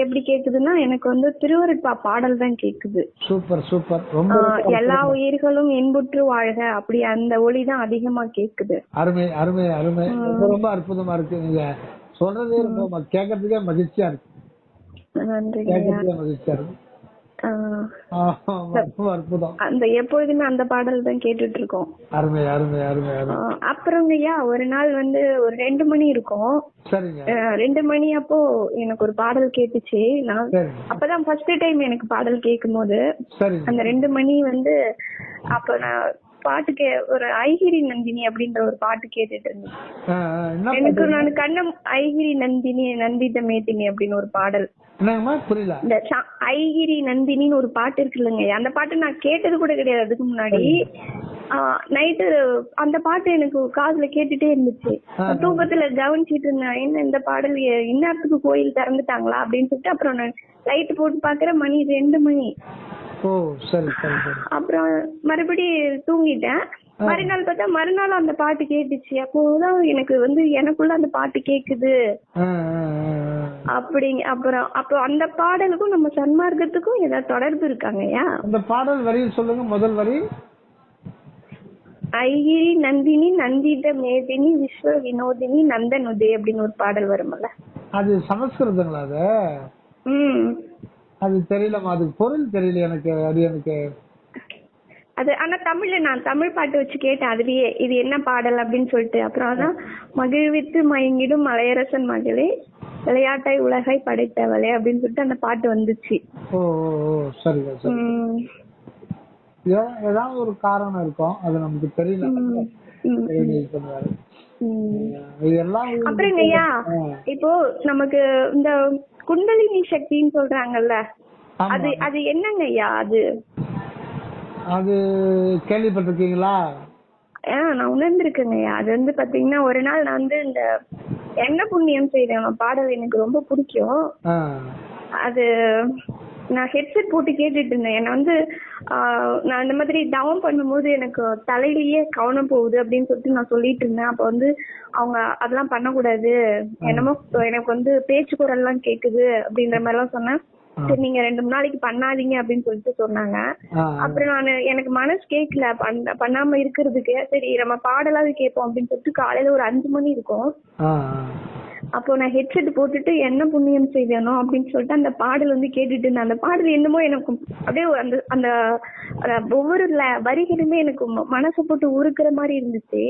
எப்படி கேக்குதுன்னா, எனக்கு திருவருட்பா பாடல் தான் கேக்குது. Super super. எல்லா உயிர்களும் இன்புற்று வாழ்க, அப்படி அந்த ஒளி தான் அதிகமா கேக்குது. அருமை அருமை அருமை. ரொம்ப அற்புதமா இருக்கு. நீங்க சொல்றதே ரொம்ப கேட்கறதுக்கே மகிழ்ச்சியா இருக்கு. மகிழ்ச்சியா இருக்கு. அந்த எப்பொழுதுமே அந்த பாடல் தான் கேட்டுட்டு இருக்கோம். அருமை அருமை அருமை. அப்புறம் ஐயா ஒரு நாள் ஒரு 2 மணி இருக்கும். 2 மணி அப்போ எனக்கு ஒரு பாடல் கேட்டுச்சு. நான் அப்பதான் ஃபர்ஸ்ட் டைம் எனக்கு பாடல் கேட்கும் போது அந்த 2 மணி அப்ப நான் பாட்டுக்கு ஒரு ஐகிரி நந்தினி அப்படின்ற ஒரு பாட்டு கேட்டுட்டு இருந்தேன். எனக்கு நான் கண்ணம் ஐகிரி நந்தினி நந்தித மேதினி அப்படின்னு ஒரு பாடல். இந்த ஐகிரி நந்தினின்னு ஒரு பாட்டு இருக்கு இல்லைங்க, அந்த பாட்டு நான் கேட்டது கூட கிடையாது அதுக்கு முன்னாடி. நைட்டு அந்த பாட்டு எனக்கு காதுல கேட்டுட்டே இருந்துச்சு. தூக்கத்துல கவனிச்சிட்டு இருந்தேன், என்ன இந்த பாடல் இந்நேரத்துக்கு கோயில் திறந்துட்டாங்களா அப்படின்னு சொல்லிட்டு அப்புறம் நான் லைட் போட்டு பாக்குறேன், மணி 2 மணி. அப்புறம் மறுபடி தூங்கிட்டேன். மறுநாள் பார்த்தா மறுநாள் அந்த பாட்டு கேட்டுச்சு. அப்போதான் எனக்கு எனக்குள்ள அந்த பாட்டு கேக்குது அப்படிங்க. அப்புறம் அப்போ அந்த பாடலுக்கும் நம்ம சன்மார்க்கத்துக்கும் ஏதாவது தொடர்பு இருக்காங்கய்யா? அந்த பாடல் வரி சொல்லுங்க. முதல் வரி ஐகிரி நந்தினி நந்தித மேதினி விஸ்வ வினோதினி நந்தனுதே அப்படின்னு ஒரு பாடல் வரும்ல. அது சமஸ்கிருதங்களா? அது தெரியலமா, அது பொருள் தெரியல எனக்கு. அது ஆனா தமிழ்ல நான் தமிழ் பாட்டு வச்சு கேட்டேன். அதுலயே இது என்ன பாடல் அப்படின்னு சொல்லிட்டு அப்புறம் அதான் மகிழ்வித்து மயங்கிடும் மலையரசன் மகளே விளையாட்டாய் உலகை படைத்தவளே அப்படின்னு சொல்லிட்டு அந்த பாட்டு வந்துச்சு. ஏதாவது ஒரு காரணம் இருக்கும், அது நமக்கு தெரியல. அப்புறம் ஐயா இப்போ நமக்கு இந்த குண்டலினி சக்தின்னு சொல்றாங்கல்ல, அது அது என்னங்க ஐயா? அது கேள்விப்பட்டிருக்கீங்களா? நான் உணர்ந்திருக்கேங்க ஐயா. அது பாத்தீங்கன்னா ஒரு நாள் நான் இந்த என்ன புண்ணியம் செய்தேன் பாடல் எனக்கு ரொம்ப பிடிக்கும். அது நான் ஹெட்செட் போட்டு கேட்டுட்டு இருந்தேன். என்ன நான் இந்த மாதிரி டவுன் பண்ணும்போது எனக்கு தலையிலேயே கவனம் போகுது அப்படின்னு சொல்லிட்டு நான் சொல்லிட்டு இருந்தேன். அப்ப அவங்க அதெல்லாம் பண்ணக்கூடாது, என்னமோ எனக்கு பேச்சு குரல் எல்லாம் கேக்குது அப்படின்ற மாதிரி எல்லாம் சொன்னேன். சரி நீங்க 2 நாளைக்கு பண்ணாதீங்க அப்படின்னு சொல்லிட்டு சொன்னாங்க. அப்புறம் எனக்கு மனசு கேட்கல பண்ணாம இருக்கிறதுக்கு. சரி நம்ம பாடலாவது கேட்போம் அப்படின்னு சொல்லிட்டு காலையில ஒரு 5 மணி இருக்கும். அப்போ நான் ஹெட்செட் போட்டுட்டு என்ன புண்ணியம் செய்வேனோ அப்படின்னு சொல்லிட்டு அந்த பாடல் கேட்டுட்டு இருந்தேன். அந்த பாடல் என்னமோ எனக்கு அப்படியே அந்த அந்த ஒவ்வொரு வரிகளுமே எனக்கு மனசை போட்டு உருக்குற மாதிரி இருந்துச்சு.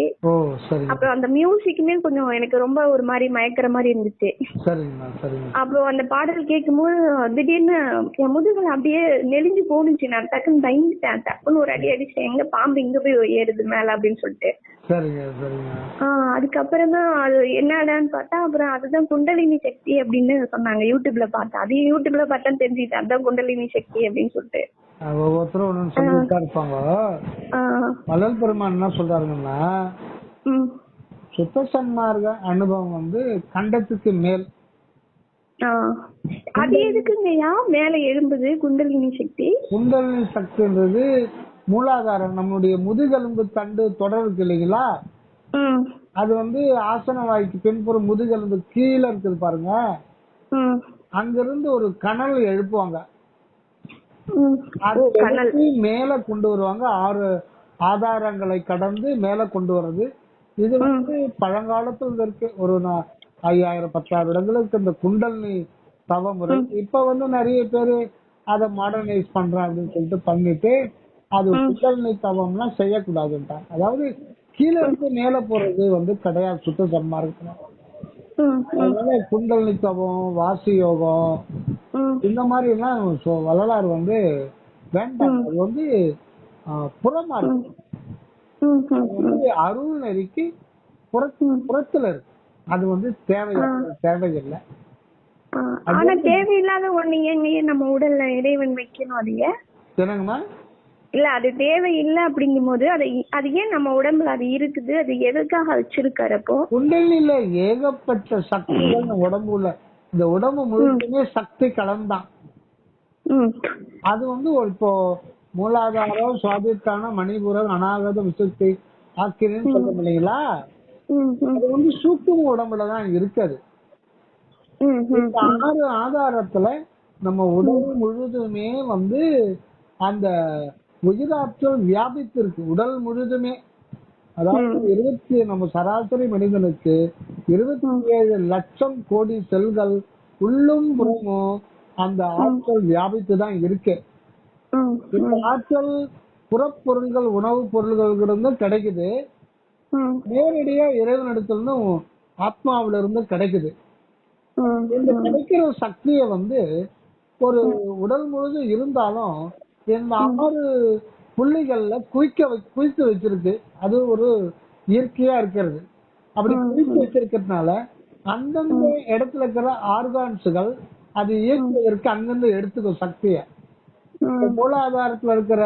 அப்புறம் அந்த மியூசிக்குமே கொஞ்சம் எனக்கு ரொம்ப ஒரு மாதிரி மயக்கிற மாதிரி இருந்துச்சு. அப்புறம் அந்த பாடல் கேட்கும்போது திடீர்னு என் முதுகுல அப்படியே நெளிஞ்சு போனுச்சு. நான் டக்குன்னு பயந்துட்டேன். டக்குன்னு ஒரு அடி அடிச்சேன், எங்க பாம்பு இங்க போய் ஏறுது மேல அப்படின்னு சொல்லிட்டு. அதுக்கப்புறம் தான் அது என்னடான்னு பார்த்தா அப்புறம் அதுதான் குண்டலினி சக்தி அப்படின்னு சொன்னாங்க. யூடியூப்ல பார்த்தேன். அதையும் யூடியூப்ல பார்த்தா தெரிஞ்சுக்கிட்டேன், அதுதான் குண்டலினி சக்தி அப்படின்னு சொல்லிட்டு. ஒவ்வொருத்தரும் ஒண்ணு சொல்லிட்டு இருப்பாங்க. வள்ளல் பெருமான் என்ன சொல்றாருன்னா, சுத்த சன்மார்க்க அனுபவம் வந்து கண்டத்துக்கு மேல். அது எதுக்குங்கய்யா மேல எழும்புது குண்டலினி சக்தி? குண்டலினி சக்தின்றது மூலாதாரம், நம்மளுடைய முதுகெலும்பு தண்டு தொடர் இருக்கு இல்லைங்களா, அது வந்து ஆசன வாய்க்கு பின்புறம் முதுகெலும்பு கீழே இருக்குது பாருங்க, அங்கிருந்து ஒரு கனல் எழுப்புவாங்க. அது மேல கொண்டு வருவாங்க. 6 ஆதாரங்களை கடந்து மேல கொண்டு வர்றது. இது வந்து பழங்காலத்துல இருக்கு. ஒரு 5000 10,000 இடங்களுக்கு இந்த குண்டலினி தவ முறை. இப்ப வந்து நிறைய பேரு அதை மாடர்னைஸ் பண்றேன் அப்படின்னு சொல்லிட்டு பண்ணிட்டு அது குண்டலினி தவம்லாம் செய்யக்கூடாதுன்ட்டாங்க. அதாவது கீழே இருந்து மேல போறது வந்து கிடையாது சுத்த சன்மார்க்கத்துல. அதனால குண்டலினி தவம், வாசி யோகம் இந்த மாதிரி எல்லாம் வள்ளலார் வந்து வேண்டாம். அது வந்து புறமாறு, அருள் நெறிக்கு புறத்துல இருக்கு. அது வந்து தேவையில்லை. ஆனா தேவையில்லாத ஒண்ணு ஏங்க நம்ம உடல்ல இறைவன் வைக்கணும்? அது என்னங்கம்மா? இல்ல அது தேவையில்லை அப்படிங்கும் போது அது ஏன் நம்ம உடம்புல அது இருக்குது? அது எதுக்காக வச்சிருக்காரு? அப்போ குண்டலினில ஏகப்பட்ட சக்திகள் உடம்புல, இந்த உடம்பு முழுக்கமே சக்தி கலந்தான். அது வந்து இப்போ மூலாதாரம், சுவாதிஷ்டானம், மணிபுரம், அநாகதம், விசுத்தி, ஆக்கிரின்னு சொல்றோம் இல்லைங்களா, அது வந்து சூக்கும உடம்புலதான் இருக்குது. இந்த 6 ஆதாரத்துல நம்ம உடல் முழுதுமே வந்து அந்த உயிராற்றல் வியாபித்து இருக்கு. உடல் முழுதுமே, அதாவது நம்ம சராசரி மனிதனுக்கு 27 லட்சம் கோடி செல்கள் உள்ளும் புறமும் அந்த ஆற்றல் வியாபித்து தான் இருக்கு. இந்த ஆற்றல் புறப்பொருள்கள், உணவுப் பொருள்களிலிருந்து கிடைக்குது, நேரடியா இறைவனிடத்துல ஆத்மாவில இருந்து கிடைக்குது. இந்த கிடைக்கிற சக்திய வந்து ஒரு உடல் முழுதும் இருந்தாலும் இந்த 6 புள்ளிகள்ல குவித்து வச்சிருக்கு. அது ஒரு இயற்கையா இருக்கிறது. அப்படி குவித்து வச்சிருக்கிறதுனால அந்தந்த இடத்துல இருக்கிற ஆர்கான்ஸுகள் அது இயக்குவதற்கு அங்கிருந்து எடுத்துக்கும் சக்திய. மூலாதாரத்துல இருக்கிற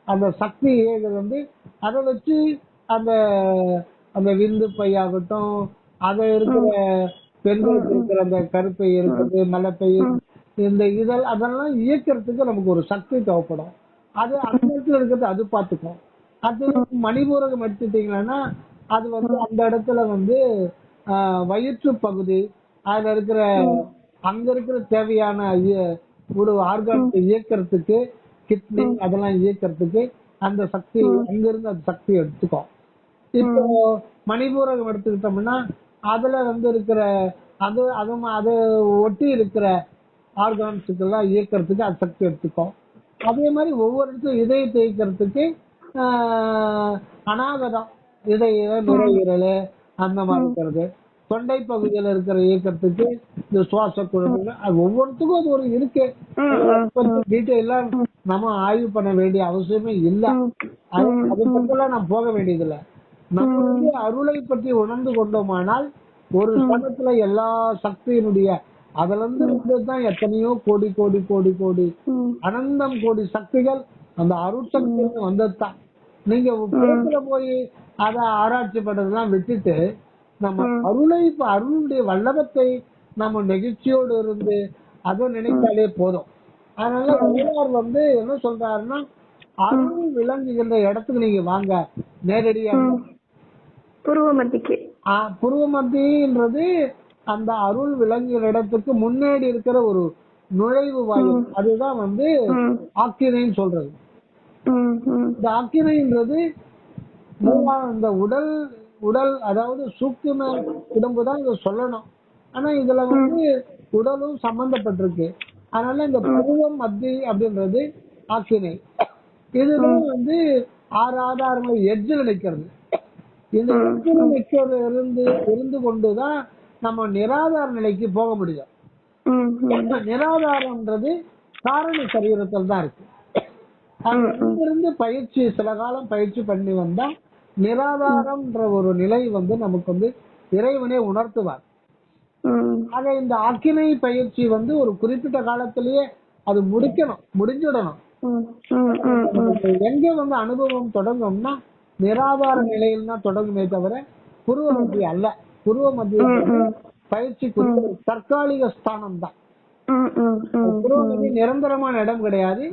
அந்த சக்தி வந்து அதை வச்சு அந்த அந்த விந்து பையாகட்டும், அதை இருக்கிற பெண்களுக்கு இருக்கிற அந்த கருப்பை இருக்குது, மலைப்பை, இந்த அதெல்லாம் இயக்கிறதுக்கு நமக்கு ஒரு சக்தி தேவைப்படும். அது அந்த இடத்துல இருக்கிறது அது பார்த்துக்கும். அது மணிபூரகம் எடுத்துட்டீங்கன்னா அது வந்து அந்த இடத்துல வந்து வயிற்று பகுதி, அதுல இருக்கிற அங்க இருக்கிற தேவையான ஒரு ஆர்கான்ஸ் இயக்கிறதுக்கு, கிட்னி அதெல்லாம் இயக்கிறதுக்கு அந்த சக்தி அங்கிருந்து அந்த சக்தி எடுத்துக்கும். இப்போ மணிபூரகம் எடுத்துக்கிட்டோம்னா அதுல வந்து இருக்கிற அதை ஒட்டி இருக்கிற ஆர்கான்ஸுக்கு எல்லாம் இயக்கிறதுக்கு அது சக்தி எடுத்துக்கும். அதே மாதிரி ஒவ்வொரு இடத்துக்கும் இதயத்தை இயக்கிறதுக்கு அநாகதம், இதய நுரையீரல் அந்த மாதிரி இருக்கிறது. தொண்டை பகுதியில இருக்கிற இயக்கத்துக்கு இந்த சுவாச குழம்புகள், அது ஒவ்வொருத்துக்கும் அது ஒரு இருக்கு. டீட்டெயிலா நம்ம ஆய்வு பண்ண வேண்டிய அவசியமே இல்லை. அது பக்கம்லாம் நம்ம போக வேண்டியது இல்லை. நம்ம வந்து அருளை பற்றி உணர்ந்து கொண்டோமானால் ஒரு ஸ்தலத்துல எல்லா சக்தியினுடைய அதுல இருந்து தான் எத்தனையோ கோடி கோடி கோடி கோடி அனந்தம் கோடி சக்திகள் அந்த அருட்சக்தி வந்ததுதான். நீங்க புறத்துல போய் அதை ஆராய்ச்சி பண்றதெல்லாம் விட்டுட்டு நம்ம அருளுடைய வல்லபத்தை நம்ம நெகிழ்ச்சியோடு இருந்து அதை நினைத்தாலே போதும். அதனால வள்ளலார் வந்து என்ன சொல்றாருன்னா, அருள் விளங்குகின்ற இடத்துக்கு நீங்க வாங்க நேரடியா. புருவமத்தின்றது அந்த அருள் விளங்குகிற இடத்துக்கு முன்னாடி இருக்கிற ஒரு நுழைவு வாயு, அதுதான் வந்து ஆக்கினைன்னு சொல்றது. இந்த ஆக்கினைன்றது இந்த உடல் அதாவது சூக்கும உடம்பு தான் இதை சொல்லணும். ஆனா இதுல வந்து உடலும் சம்பந்தப்பட்டிருக்கு. அதனால இந்த பருவம் மத்தி அப்படின்றது ஆக்கினை. இதுதான் வந்து 6 ஆதாரங்களை எட்ஜில் நிற்கிறது. இந்த எட்ஜில் நிற்கிறது இருந்து கொண்டுதான் நம்ம நிராதார நிலைக்கு போக முடியும். நிராதாரம்ன்றது காரண சரீரத்தில் தான் இருக்கு. அங்கிருந்து பயிற்சி சில காலம் பயிற்சி பண்ணி வந்தா நிராதாரம்ன்ற ஒரு நிலை வந்து நமக்கு வந்து இறைவனே உணர்த்துவார். ஆக இந்த அக்கினை பயிற்சி வந்து ஒரு குறிப்பிட்ட காலத்திலேயே அது முடிஞ்சிடணும். எங்க வந்து அனுபவம் தொடங்கும்னா நிராதார நிலையில் தான் தொடங்குமே தவிர புருவ மத்திய அல்ல. புருவ மத்திய பயிற்சிக்குரிய ஒரு தற்காலிக ஸ்தானம் தான். புருவ மத்திய நிரந்தரமான இடம் கிடையாது.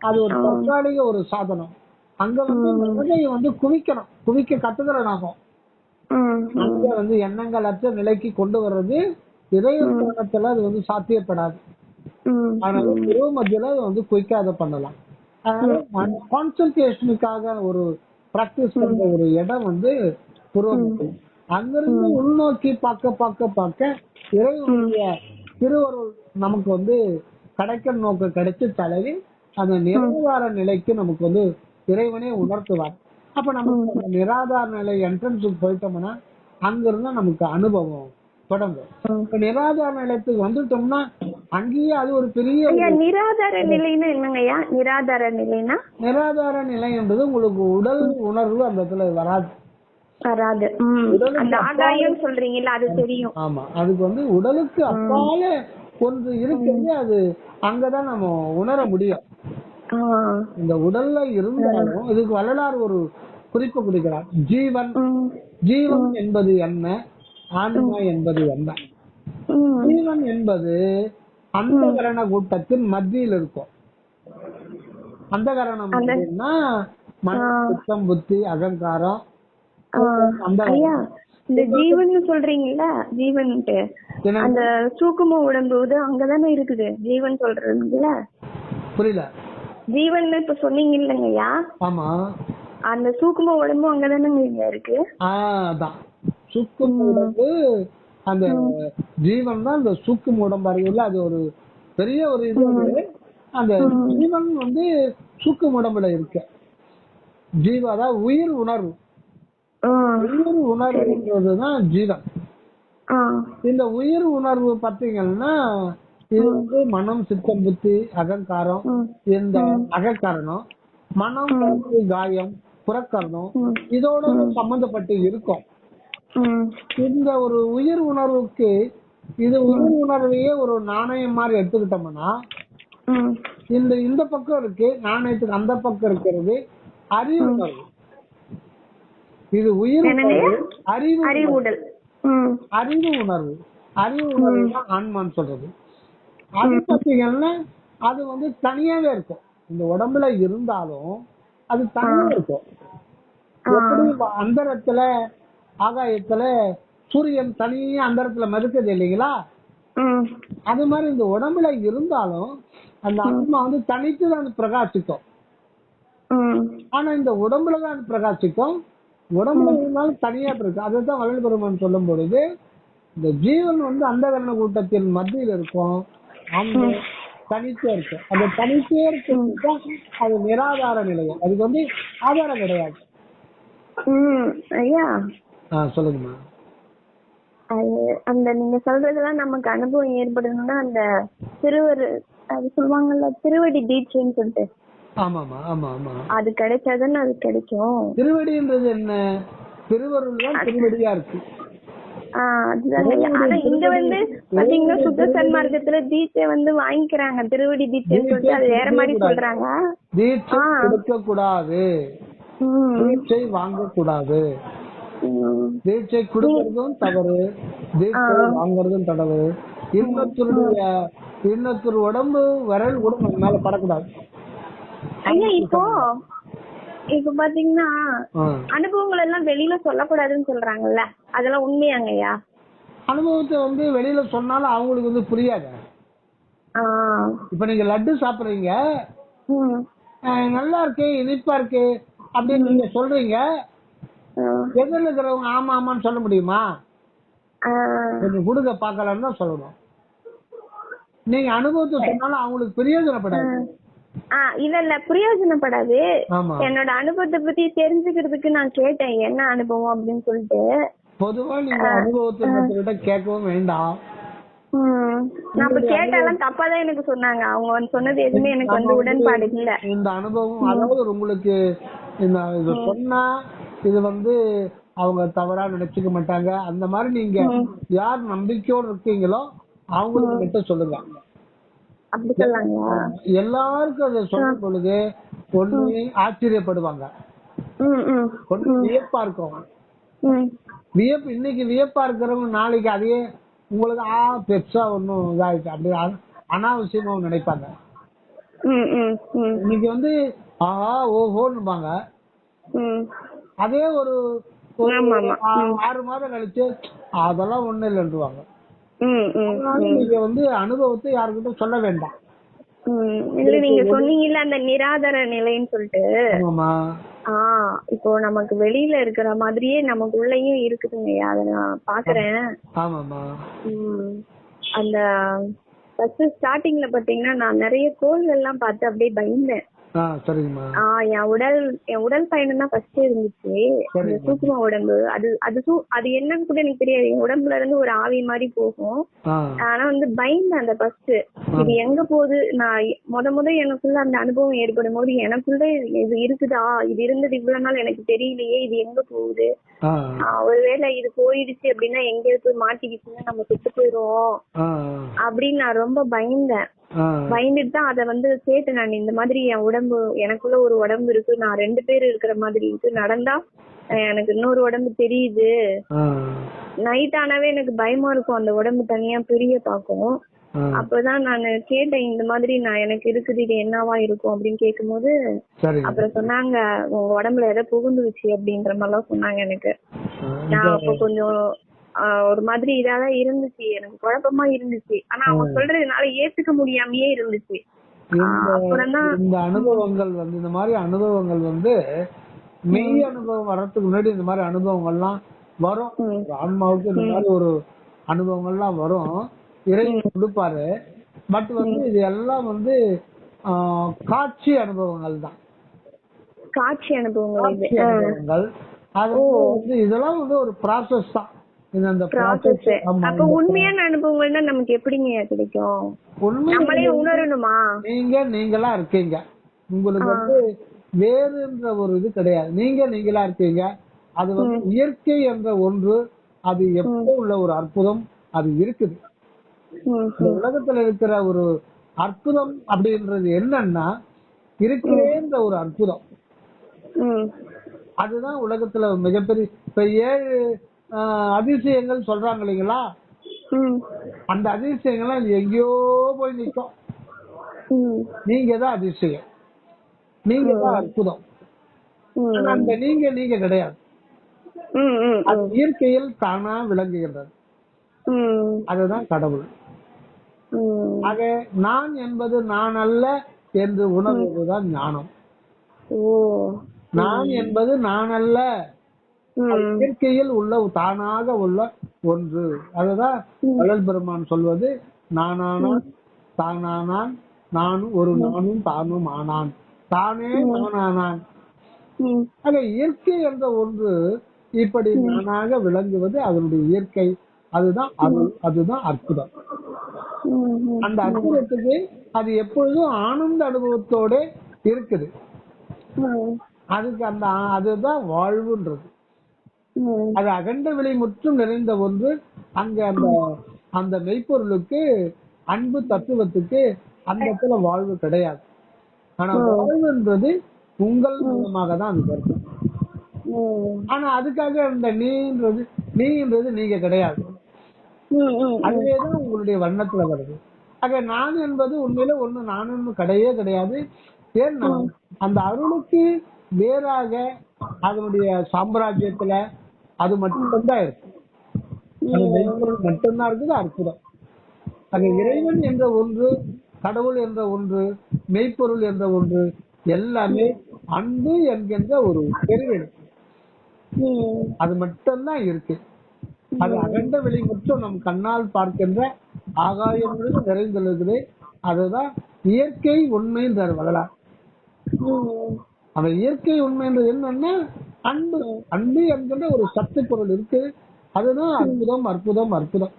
அது ஒரு தற்காலிக ஒரு சாதனம். அங்க வந்து மனதை வந்து குவிக்க கத்துக்கிறனாகும். அங்க வந்து எண்ணங்கள் அற்ற நிலைக்கு கொண்டு வர்றது இதய ஸ்தானத்துல அது வந்து சாத்தியப்படாது. அதனால புருவ மத்தியில அது வந்து குவிக்காத பண்ணலாம். அதனால கான்சென்ட்ரேஷனுக்காக ஒரு பிராக்டிஸ் பண்ற ஒரு இடம் வந்து புருவ மத்தியம். அங்கிருந்து உள்நோக்கி பார்க்க இறைவனுடைய திருவருள் நமக்கு வந்து கிடைக்க நோக்க கிடைச்ச தலைவி அந்த நிராதார நிலைக்கு நமக்கு வந்து இறைவனே உணர்த்துவார். அப்ப நமக்கு அந்த நிராதார நிலை என்ட்ரன்ஸுக்கு போயிட்டோம்னா அங்கிருந்தா நமக்கு அனுபவம் தொடங்கும். இப்ப நிராதார நிலையத்துக்கு வந்துட்டோம்னா அங்கேயே அது ஒரு பெரிய நிராதார நிலைன்னா என்னங்கய்யா? நிராதார நிலைனா நிராதார நிலை என்பது உங்களுக்கு உடல் உணர்வு அந்த இடத்துல வராது. அந்த ஆகாயம் சொல்றீங்கல்ல, அது தெரியும். ஆமா, அதுக்கு வந்து உடலுக்கு அப்பால ஒன்று இருக்கிறது, அது அங்கதான் நம்ம உணர முடியும். இந்த உடல்ல இருந்தாலும் இதுக்கு வள்ளலார் ஒரு குறிப்பு கொடுக்கிறார். ஜீவன் என்பது என்ன, ஆன்மா என்பது என்ன? ஜீவன் என்பது அந்த கரண கூட்டத்தின் மத்தியில் இருக்கும். அந்த கரணம் அப்படின்னா மனம், சித்தம், புத்தி, அகங்காரம். இந்த ஜீவன் சொல்றீங்கல்ல, ஜீவன் அந்த சூக்கும உடம்பு அங்கதானே இருக்குது ஜீவன் சொல்றதுல. புரியல? ஜீவன் இப்ப சொன்னீங்க இல்லங்கய்யா, ஆமா, அந்த சூக்கும உடம்பு அங்கதானங்க இருக்கு. அதான் சூக்கும உடம்பு. அந்த ஜீவன் தான் அந்த சூக்கும உடம்பு அறிவியல். அது ஒரு பெரிய ஒரு இது. அந்த ஜீவன் வந்து சூக்கும உடம்புல இருக்கு. அதாவது உயிர் உணர்வு. உயிர் உணர்வுன்றதுதான் ஜீவன். இந்த உயிர் உணர்வு பாத்தீங்கன்னா இது வந்து மனம், சித்தம், புத்தி, அகங்காரம். இந்த அகக்கரணம், மனம், காயம், புறக்கரணம் இதோட சம்பந்தப்பட்டு இருக்கும். இந்த ஒரு உயிர் உணர்வுக்கு இது உயிர் உணர்வையே ஒரு நாணயம் மாதிரி எடுத்துக்கிட்டோம்னா இந்த பக்கம் இருக்கு, நாணயத்துக்கு அந்த பக்கம் இருக்கிறது அறிவு உணர்வு. இது உயிர் உணர்வு, அறிவு உணர்வு. அறிவு உணர்வு தான் ஆன்மான்னு சொல்றது. அது பாத்தீங்கன்னா அது வந்து தனியாவே இருக்கும். இந்த உடம்புல இருந்தாலும் அது தனியா இருக்கும். எப்படி அந்தரத்துல ஆகாயத்துல சூரியன் தனியா அந்தரத்துல மறுக்குது இல்லைங்களா, அது மாதிரி இந்த உடம்புல இருந்தாலும் அந்த ஆத்மா வந்து தனித்து தான் பிரகாசிக்கும். ஆனா இந்த உடம்புலதான் பிரகாசிக்கும். உடம்புல இருந்தாலும் தனியா இருக்கு. அதுதான் வள்ளல் பெருமான் சொல்லும் பொழுது இந்த ஜீவன் வந்து அந்த கரண கூட்டத்தின் மத்தியில் இருக்கும், அந்த தனித்தே இருக்கு. அந்த தனித்தே இருக்கு, அது நிராதார நிலையம். அதுக்கு வந்து ஆதாரம் கிடையாது. ஐயா சொல்லுங்கம்மா. அந்த நீங்க சொல்றதெல்லாம் நமக்கு அனுபவம் ஏற்படணும்னா அந்த அது சொல்லுவாங்கல்ல திருவடி தீட்சைன்னு சொல்லிட்டு. ஆமாமா, ஆமா, ஆமா. அது கிடைச்சாதானே அது கிடைக்கும். திருவடின்றது என்ன? திருவருள் தான் திருவடியா இருக்கு. ஆனா இங்க வந்து பாத்தீங்கன்னா சுத்த சன்மார்க்கத்துல தீட்சை வந்து வாங்கிக்கிறாங்க, திருவடி தீட்சைன்னு சொல்லிட்டு அது வேற மாதிரி சொல்றாங்க. தீட்சை கொடுக்க கூடாது, தீட்சை வாங்க கூடாது. தீட்சை கொடுக்கறதும் தவறு, தீட்சை வாங்கறதும் தவறு. இன்னொரு உடம்பு விரல் கூட நம்ம மேல படக்கூடாது. ஐயா இப்ப பாத்தீங்கன்னா அனுபவங்கள் எல்லாம் வெளியில சொல்லக்கூடாதுன்னு சொல்றாங்கல்ல, அதெல்லாம் உண்மையாங்கய்யா? அனுபவத்தை வந்து வெளியில சொன்னாலும் அவங்களுக்கு வந்து புரியாது. இப்ப நீங்க லட்டு சாப்பிடுறீங்க, நல்லா இருக்கு, இனிப்பா இருக்கு அப்படின்னு நீங்க சொல்றீங்க. எதிரில் இருக்கிறவங்க ஆமா ஆமான்னு சொல்ல முடியுமா? கொஞ்சம் கொடுக்க பாக்கலாம்னு தான் சொல்லணும். நீங்க அனுபவத்தை சொன்னாலும் அவங்களுக்கு பிரயோஜனப்படாது. இல்ல பிரயோஜனப்படாது. என்னோட அனுபவத்தை பத்தி தெரிஞ்சுக்கிறதுக்கு நான் கேட்டேன், என்ன அனுபவம் அப்படின்னு சொல்லிட்டு. பொதுவா நீங்க அனுபவத்தை கேட்கவும் வேண்டாம். நான் இப்ப கேட்டாலும் தப்பாதான் எனக்கு சொன்னாங்க. அவங்க வந்து சொன்னது எதுவுமே எனக்கு வந்து உடன்பாடு இல்ல. இந்த அனுபவம் அதாவது உங்களுக்கு இது சொன்னா இது வந்து அவங்க தவறா நினைச்சுக்க மாட்டாங்க. அந்த மாதிரி நீங்க யார் நம்பிக்கையோடு இருக்கீங்களோ அவங்களுக்கு கிட்ட சொல்லுங்க. அப்படி சொல்லாங்களா? எல்லாருக்கும் அதை சொல்லும் பொழுது ஒண்ணு ஆச்சரியப்படுவாங்க, ஒண்ணு வியப்பா இருக்கும். வியப்பு இன்னைக்கு வியப்பா இருக்கிறவங்க நாளைக்கு அதையே உங்களுக்கு பெருசா ஒன்னும் இதாயிட்டு அப்படி அனாவசியமா நினைப்பாங்க. இன்னைக்கு வந்து ஆஹா ஓஹோன்னுபாங்க. அதே ஒரு 6 மாதம் கழிச்சு அதெல்லாம் ஒண்ணு இல்லைன்றுவாங்க. நீங்க வந்து அனுபவத்தை யாருக்கிட்ட சொல்ல வேண்டாம். இல்ல நீங்க சொன்னீங்கல்ல அந்த நிராதர நிலைன்னு சொல்லிட்டு, இப்போ நமக்கு வெளியில இருக்கிற மாதிரியே நமக்குள்ளயும் இருக்குதுங்க. அத நான் பாக்குறேன். அந்த ஃபர்ஸ்ட் ஸ்டார்டிங்ல பாத்தீங்கன்னா நான் நிறைய கோள்கள் எல்லாம் பார்த்து அப்படியே பயந்தேன். என் உடல் பயணம் தான் ஃபர்ஸ்ட் இருந்துச்சு. அந்த சூக்கும உடம்பு அது என்னன்னு கூட எனக்கு தெரியாது. என் உடம்புல இருந்து ஒரு ஆவி மாதிரி போகும். ஆனா வந்து பயந்தேன் அந்த ஃபர்ஸ்ட். இது எங்க போகுது, நான் முத எனக்குள்ள அந்த அனுபவம் ஏற்படும் போது எனக்குள்ள இது இருக்குதா, இது இருந்தது இவ்வளவு நாள் எனக்கு தெரியலையே, இது எங்க போகுது, ஒருவேளை இது போயிடுச்சு அப்படின்னா எங்க போய் மாட்டிக்கிச்சுன்னா நம்ம செத்து போயிரும் அப்படின்னு நான் ரொம்ப பயந்தேன். பயந்துட்டு தான் அத வந்து கேட்டேன் நான். இந்த மாதிரி என் உடம்பு, எனக்குள்ள ஒரு உடம்பு இருக்கு, நான் 2 பேர் இருக்கிற மாதிரி இருக்கு, நடந்தா எனக்கு இன்னொரு உடம்பு தெரியுது. நைட் ஆனாவே எனக்கு பயமா இருக்கும், அந்த உடம்பு தனியா பிரிய பாக்கும். அப்பதான் நான் கேட்டேன், இந்த மாதிரி எனக்கு இருக்குது, இது என்னவா இருக்கும் அப்படின்னு கேட்கும் போது அப்புறம் சொன்னாங்க, உங்க உடம்புல எதை புகுந்துச்சு அப்படின்ற மாதிரி எல்லாம் சொன்னாங்க எனக்கு. நான் அப்ப கொஞ்சம் ஒரு மாதிரி இதாதான் இருந்துச்சு, எனக்கு குழப்பமா இருந்துச்சு. ஆனா அவங்க சொல்றதுனால ஏத்துக்க முடியாமயே இருந்துச்சு. இந்த அனுபவங்கள் வந்து இந்த மாதிரி அனுபவங்கள் வந்து மெய் அனுபவம் வர்றதுக்கு முன்னாடி இந்த மாதிரி அனுபவங்கள்லாம் வரும். ஆன்மாவுக்கு இந்த மாதிரி ஒரு அனுபவங்கள்லாம் வரும், இறைவன் கொடுப்பாரு. பட் வந்து இது எல்லாம் வந்து காட்சி அனுபவங்கள் தான். காட்சி அனுபவங்கள் அது வந்து இதெல்லாம் வந்து ஒரு ப்ராசஸ் தான். அப்ப உண்மையான அனுபவங்கள்னா நமக்கு எப்படிங்க கிடைக்கும்? நம்மளே உணரணுமா? நீங்களா இருக்கீங்க, உங்களுக்கு வந்து வேறுன்ற ஒரு இது கிடையாது. நீங்களா இருக்கீங்க. அது வந்து இயற்கை என்ற ஒன்று, அது எப்போ உள்ள ஒரு அற்புதம் அது இருக்குது. இந்த உலகத்துல இருக்கிற ஒரு அற்புதம் அப்படின்றது என்னன்னா இருக்கிறேன்ற ஒரு அற்புதம். அதுதான் உலகத்துல மிகப்பெரிய. இப்ப 7 அதிசயங்கள் சொல்றாங்க இல்லைங்களா, அந்த அதிசயங்கள்லாம் எங்கேயோ போய் நிற்கும். நீங்க தான் அதிசயம், நீங்க தான் அற்புதம். அந்த நீங்க கிடையாது, அது இயற்கையில் தானா விளங்குகின்றது. அதுதான் கடவுள். ஆக நான் என்பது நான் அல்ல என்று உணர்வதுதான் ஞானம். நான் என்பது நான் அல்ல, இயற்கையில் உள்ள தானாக உள்ள ஒன்று. அதுதான் வள்ளல் பெருமான் சொல்வது, நானானான் தானானான் நானும் ஒரு நானும் தானும் ஆனான் தானே நானானான். ஆக இயற்கை என்ற ஒன்று இப்படி நானாக விளங்குவது அதனுடைய இயற்கை. அதுதான் அருள், அதுதான் அற்புதம். அந்த அற்புதத்துக்கு அது எப்பொழுதும் ஆனந்த அனுபவத்தோட இருக்குது. அதுக்கு அந்த அதுதான் வாழ்வுன்றது. அது அகண்ட விலை முற்றும் நிறைந்த ஒன்று. அங்க அந்த மெய்ப்பொருளுக்கு, அன்பு தத்துவத்துக்கு அந்த இடத்துல வாழ்வு கிடையாது. ஆனா வாழ்வுன்றது உங்கள் மூலமாக தான் அது வருது. ஆனா அதுக்காக அந்த நீன்றது நீங்க கிடையாது, அதுவேதான் உங்களுடைய வண்ணத்துல வருது. ஆக நான் என்பது உண்மையில ஒண்ணு நானும் கிடையவே கிடையாது. ஏன்னா அந்த அருளுக்கு வேறாக அதனுடைய சாம்ராஜ்யத்துல அது மட்டும்தான் இருக்கு, மட்டும்தான் இருக்குது அற்புதம். ஆக இறைவன் என்ற ஒன்று, கடவுள் என்ற ஒன்று, மெய்ப்பொருள் என்ற ஒன்று எல்லாமே அன்பு என்கின்ற ஒரு பெருவெளி, அது மட்டும்தான் இருக்கு. அது அகண்ட வெளி மட்டும் நம் கண்ணால் பார்க்கின்ற ஆகாயம் நிறைந்துள்ளது. அதுதான் இயற்கை உண்மைன்றார் வள்ளலார். அந்த இயற்கை உண்மை என்றது என்னன்னா அன்பு. அன்பு என்கின்ற ஒரு சத்து பொருள் இருக்கு, அதுதான் அற்புதம் அற்புதம் அற்புதம்.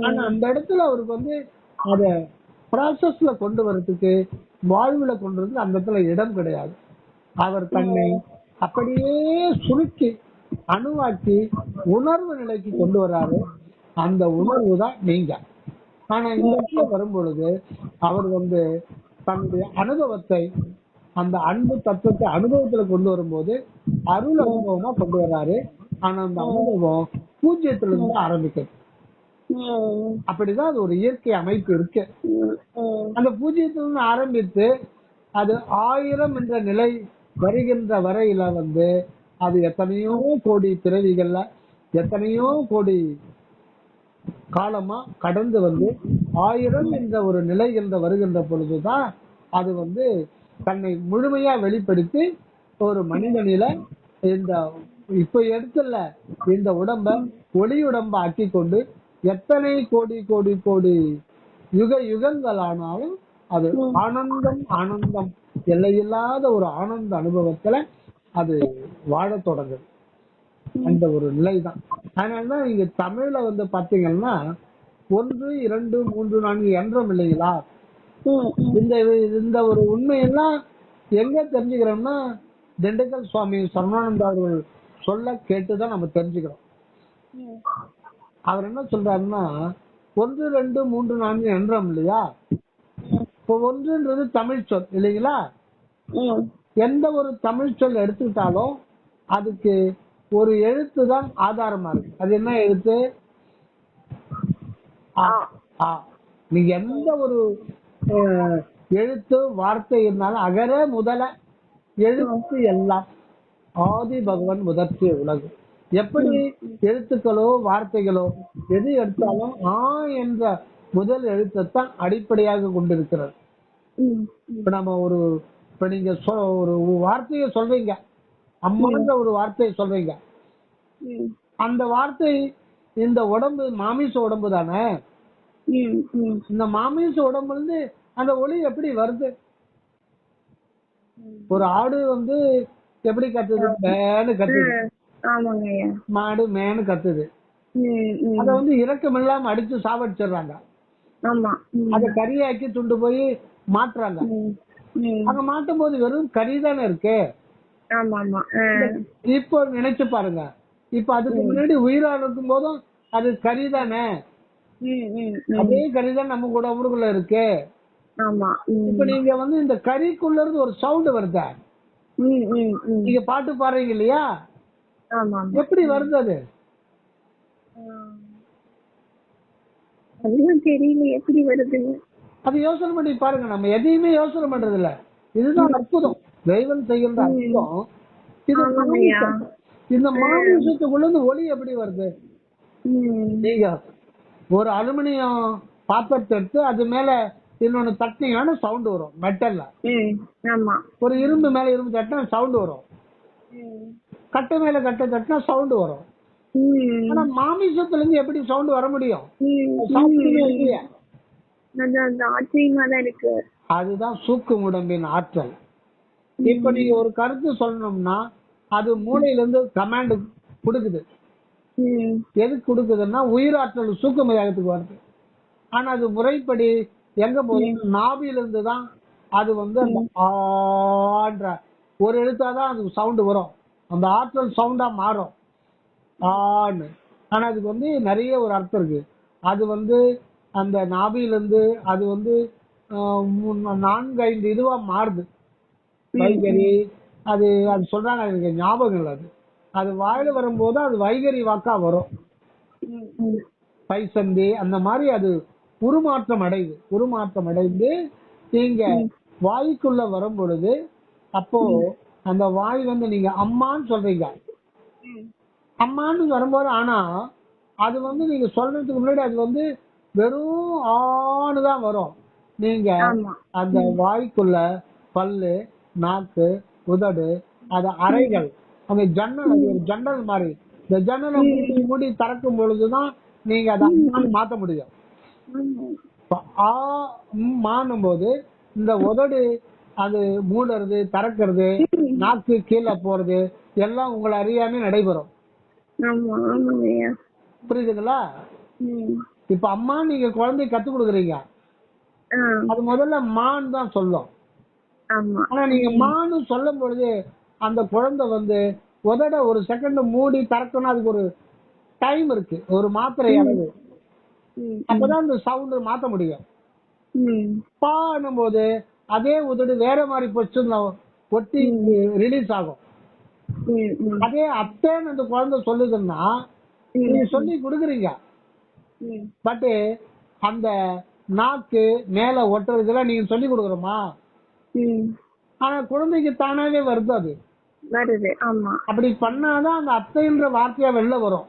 ஆனா அந்த இடத்துல அவருக்கு வந்து அத ப்ராசஸ்ல கொண்டு வரதுக்கு, வாழ்வுல கொண்டு வரதுக்கு அந்த இடத்துல இடம் கிடையாது. அவர் தன்னை அப்படியே சுருக்கி அணுவாக்கி உணர்வு நிலைக்கு கொண்டு வராரு. அந்த உணர்வு தான் நீங்க. ஆனா இந்த இடத்துல வரும் பொழுது அவர் வந்து தன்னுடைய அனுபவத்தை, அந்த அன்பு தத்துவத்தை அனுபவத்துல கொண்டு வரும்போது அருள் அனுபவமா கொண்டு வர்றாரு. ஆனா அந்த அனுபவம் பூஜ்யத்துல இருந்து ஆரம்பிக்கிறது. அப்படிதான் அது ஒரு இயற்கை அமைப்பு இருக்கு. அந்த பூஜ்யத்திலிருந்து ஆரம்பித்து அது 1000 என்ற நிலை வருகின்ற வரையில வந்து அது எத்தனையோ கோடி பிறவிகள்ல எத்தனையோ கோடி காலமா கடந்து வந்து 1000 என்ற ஒரு நிலை என்ற வருகின்ற பொழுதுதான் அது வந்து தன்னை முழுமையா வெளிப்படுத்தி ஒரு மனிதனில இந்த இப்ப எடுத்துல இந்த உடம்ப ஒளியுடம்ப ஆக்கி கொண்டு எத்தனை கோடி கோடி கோடி யுக யுகங்கள் ஆனாலும் அது ஆனந்தம் ஆனந்தம் எல்லையில்லாத ஒரு ஆனந்த அனுபவத்துல அது வாழ தொடங்குது. அந்த ஒரு நிலைதான். அதனாலதான் நீங்க தமிழ்ல வந்து பாத்தீங்கன்னா 1, 2, 3, 4 என்றும் இல்லைங்களா? இந்த ஒரு உண்மையெல்லாம் எங்க தெரிஞ்சுக்கிறோம்னா திண்டுக்கல் சுவாமி சரவணானந்தா அவர்கள் சொல்ல கேட்டுதான் நம்ம தெரிஞ்சுக்கிறோம். அவர் என்ன சொல்றாருன்னா 1, 2, 3, 4 என்றோம் இல்லையா? இப்போ ஒன்றுன்றது தமிழ் சொல் இல்லைங்களா? எந்த ஒரு தமிழ் சொல் எடுத்துக்கிட்டாலும் அதுக்கு ஒரு எழுத்து தான் ஆதாரமா இருக்கு. அது என்ன எழுத்து? நீங்க எந்த ஒரு எழுத்து வார்த்தை இருந்தாலும் அகர முதல எழுத்து எல்லாம் ஆதி பகவன் முதற்கே உலகு. எப்படி எழுத்துக்களோ வார்த்தைகளோ எது எடுத்தாலும் என்ற முதல் எழுத்தைத்தான் அடிப்படையாக கொண்டிருக்கிறது. இப்ப நம்ம இப்ப நீங்க ஒரு வார்த்தையை சொல்றீங்க, அம்மான்ற ஒரு வார்த்தையை சொல்றீங்க. அந்த வார்த்தை இந்த உடம்பு மாமிச உடம்பு தானே. இந்த மாமிச உடம்புல இருந்து அந்த ஒளி எப்படி வருது? ஒரு ஆடு வந்து எப்படி கத்துது? மேனு கத்துது. மாடு மேனு கத்துது. அத வந்து இரக்கம் இல்லாம அடிச்சு சாவடிச்சிடுறாங்க. அத கறியாக்கி துண்டு போய் மாட்டுறாங்க. அங்க மாட்டும் போது வெறும் கறி தானே இருக்கு. இப்போ நினைச்சு பாருங்க, இப்ப அதுக்கு முன்னாடி உயிரா இருக்கும் போதும் அது கறி தானே. அதே கறிதான் நம்ம கூட உடம்புக்குள்ள இருக்கு. இப்ப நீங்க வந்து இந்த கறிக்குள்ள இருந்து ஒரு சவுண்ட் வருத, நீங்க பாட்டு பாடுறீங்க இல்லையா? எப்படி வருது அது? தெரியல எப்படி வருது. அது யோசனை பண்ணி பாருங்க. நம்ம எதையுமே யோசனை பண்றது இல்ல. இதுதான் அற்புதம், தெய்வம் செய்கின்ற அற்புதம். இந்த மாமிசத்துக்குள்ள இருந்து ஒளி எப்படி வருது? நீங்க ஒரு அலுமினியம் பாத்திரத்தை எடுத்து அது மேல இன்னொன்னு தட்டினீங்கன்னா சவுண்ட் வரும். மெட்டல்ல ஒரு இரும்பு மேல இரும்பு தட்டினா சவுண்ட் வரும். கட்டை மேல கட்டை தட்டினா சவுண்ட் வரும். ஆனா மாமிசத்துல இருந்து எப்படி சவுண்ட் வர முடியும்? அதுதான் சூக்கும் உடம்பின் ஆற்றல். இப்ப நீங்க ஒரு கருத்து சொல்லணும்னா அது மூளையில இருந்து கமாண்ட் கொடுக்குது. எதுக்கு கொடுக்குதுன்னா உயிராற்றல் சூக்குமையாகத்துக்கு வருது. ஆனா அது முறைப்படி எங்க போகுது? நாபில இருந்து தான் அது வந்து அந்த ஆன்ற ஒரு எழுத்தாதான் அது சவுண்ட் வரும். அந்த ஆற்றல் சவுண்டா மாறும் ஆன்னு. ஆனா அதுக்கு வந்து நிறைய ஒரு அர்த்தம் இருக்கு. அது வந்து அந்த நாபிலிருந்து அது வந்து 4-5 இதுவா மாறுது. வைகரி அது சொல்றாங்க, எனக்கு ஞாபகம் இல்லை. அது வாயில வரும்போது அது வைகரி வாக்கா வரும். பைசந்தி அந்த மாதிரி அது உருமாற்றம் அடைந்து நீங்க வாய்க்குள்ள வரும் பொழுது அப்போ அந்த வாய் வந்து நீங்க அம்மான்னு சொல்றீங்க. அம்மான்னு வரும்போது ஆனா அது வந்து நீங்க சொல்றதுக்கு முன்னாடி அது வந்து வெறும் ஆணுதான் வரும். நீங்க அந்த வாய்க்குள்ள பல்லு, நாக்கு, உதடு, அது அறைகள், அந்த ஜன்னல், அது ஒரு ஜன்னல் மாதிரி. இந்த ஜன்னலை மூடி திறக்கும் பொழுதுதான் நீங்க அதை மாத்த முடியும். மானும் போது இந்த உதடு அது மூடுறது, திறக்கிறது, நாக்கு கீழே போறது எல்லாம் உங்களை அறியாம நடைபெறும். புரியுதுங்களா? இப்ப அம்மா நீங்க குழந்தை கத்து கொடுக்குறீங்க, அது முதல்ல மான்னு தான் சொல்லும். ஆனா நீங்க மான்னு சொல்லும் பொழுது அந்த குழந்தை வந்து உதட ஒரு செகண்ட் மூடி திறக்கணும். அதுக்கு ஒரு டைம் இருக்கு, ஒரு மாத்திரை அளவு. அப்பதான் அந்த சவுண்ட் மாத்த முடியும். பான்னும் போது அதே உதடு வேற மாதிரி பொசிஷன்ல ஒட்டி ரிலீஸ் ஆகும். அதே அத்தைன்னு அந்த குழந்தை சொல்லுதுன்னா நீங்க சொல்லி கொடுக்குறீங்க, பட் அந்த நாக்கு மேல ஒட்டுறதுலாம் நீங்க சொல்லி கொடுக்குறோமா? ஆனா குழந்தைக்கு தானாவே வருது, அது வருது. ஆமா, அப்படி பண்ணாதான் அந்த அத்தைன்ற வார்த்தையா வெளில வரும்.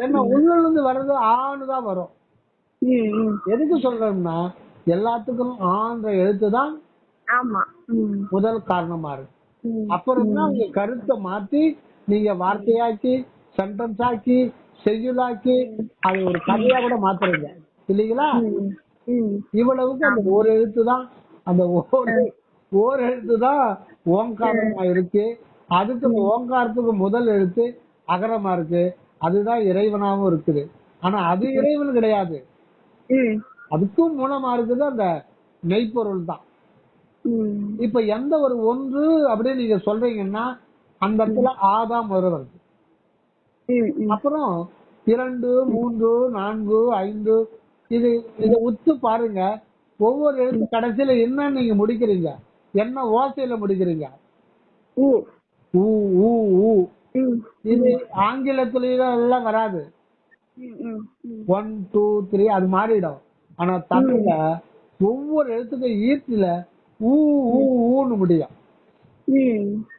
ஏன்னா உள்ள இருந்து வர்றது ஆன்னு தான் வரும். எதுக்கு சொல்றேன்னா எல்லாத்துக்கும் ஆன்ற எழுத்து தான் முதல் காரணமா இருக்கு. அப்புறம் தான் உங்க கருத்தை மாத்தி நீங்க வார்த்தையாக்கி சென்டென்ஸ் ஆக்கி செய்யுளாக்கி அது ஒரு கதையா கூட மாத்துறீங்க இல்லீங்களா? இவ்வளவுக்கு அந்த ஒரு எழுத்து தான், அந்த ஓர் எழுத்து தான் ஓங்காரமா இருக்கு. அதுக்கு ஓங்காரத்துக்கு முதல் எழுத்து அகரமா இருக்கு. அதுதான் இறைவனாவும் இருக்குது. ஆனா அது இறைவன் கிடையாது, அதுக்கும் மூலமா இருக்குது அந்த மெய்ப்பொருள் தான். இப்ப எந்த ஒரு ஒன்று அப்படின்னு நீங்க சொல்றீங்கன்னா அந்த இடத்துல ஆதாம் வருவது. அப்புறம் 2, 3, 4, 5 இத உத்து பாருங்க. ஒவ்வொரு எழுத்து கடைசியில என்ன நீங்க முடிக்கிறீங்க, என்ன ஓசையில முடிக்கிறீங்க? இது ஆங்கிலத்தில எல்லாம் வராது. 1, 2, 3 அது மாறிடும். ஆனா தமிழ்ல ஒவ்வொரு எழுத்துக்கும் ஈர்த்தில ஊன்னு முடியும்.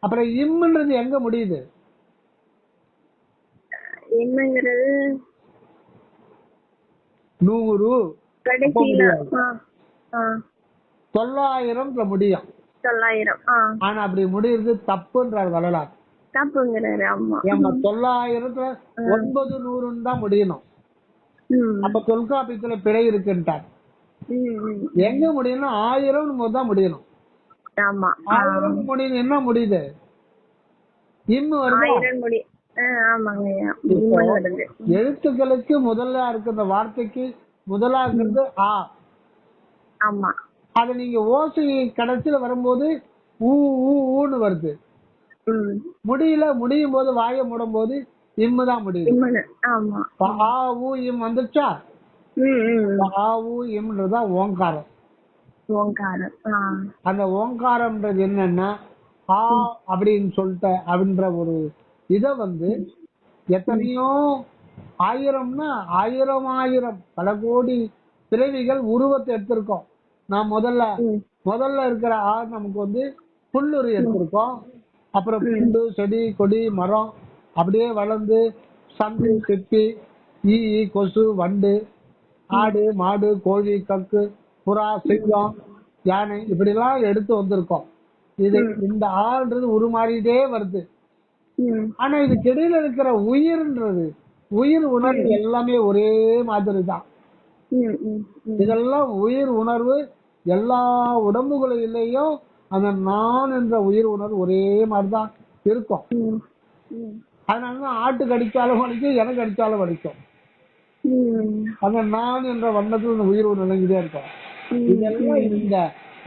அப்புறம் இம்ன்றது எங்க முடியுது? என்னங்கிறது 100 900 முடியும். 900 ஆனா அப்படி முடியுது தப்புன்றார் வரலாறு. தப்புங்கிறாரு. ஆமா, 900 900 தான் முடியணும். அப்ப தொல்காப்பியத்துல பிழை இருக்குன்ட்டார். எங்க முடியணும்? 1000 தான் முடியணும். 1000 முடியணும். என்ன முடியுது? இன்னும் வருது. எழுத்துக்களுக்கு முதல்ல இருக்கிற வார்த்தைக்கு முதலா இருக்கிறது ஆ. ஆமா, அத நீங்க ஓசை கடைசியில வரும்போது ஊன்னு வருது. முடியும் போது வாய மூடும் போது இம்முதான் முடியுது. ஆ ஊ இம் வந்துச்சா? ஆ ஊ இம்ன்றதுதான் ஓங்காரம். அந்த ஓங்காரம்ன்றது என்னன்னா ஆ அப்படின்னு சொல்லிட்ட அப்படின்ற ஒரு இத எத்தனையோ ஆயிரம்னா ஆயிரம் பல கோடி பிறவிகள் உருவத்தை எடுத்திருக்கோம். நான் முதல்ல இருக்கிற ஆ நமக்கு புல்லுரு எடுத்திருக்கோம். அப்புறம் புல்லு செடி கொடி மரம் அப்படியே வளர்ந்து சந்து செப்பி ஈ கொசு வண்டு ஆடு மாடு கோழி கக்கு புறா சிங்கம் யானை இப்படி எல்லாம் எடுத்து வந்திருக்கோம். இது இந்த ஆன்றது உருமாறிட்டே வருது. ஆனா இதுக்கு இடையில இருக்கிற உயிர் உணர்வு எல்லாமே ஒரே மாதிரி தான். இதெல்லாம் உயிர் உணர்வு எல்லா உடம்புகளிலேயும் அந்த நான் என்ற உயிர் உணர்வு ஒரே மாதிரிதான் இருக்கும். அதனாலதான் ஆட்டு கடிச்சாலும் வலிக்கும், எனக்கு அடிச்சாலும் வலிக்கும். அந்த நான் என்ற வண்ணத்தில் இந்த உயிர் நிலங்கிட்டே இருக்கும். இதெல்லாம் இந்த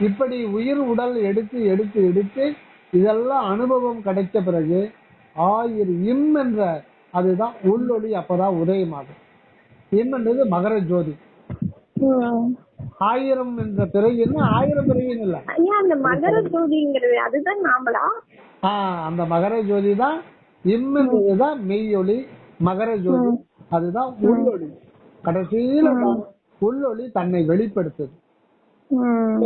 இப்படி உயிர் உடல் எடுத்து எடுத்து எடுத்து இதெல்லாம் அனுபவம் கிடைத்த பிறகு இம் என்ற அதுதான் உள்ளொளி அப்பதான் உதயமாகும். இம் என்றது மகர ஜோதி. 1000 என்ற பிறகு என்ன 1000 பிறகு இல்ல, அந்த மகர ஜோதிங்கிறது அதுதான் நாமளா? அந்த மகர ஜோதி தான் இம் என்பதுதான் மெய்யொளி. மகர ஜோதி அதுதான் உள்ளொளி. கடைசியில உள்ளொளி தன்னை வெளிப்படுத்துது.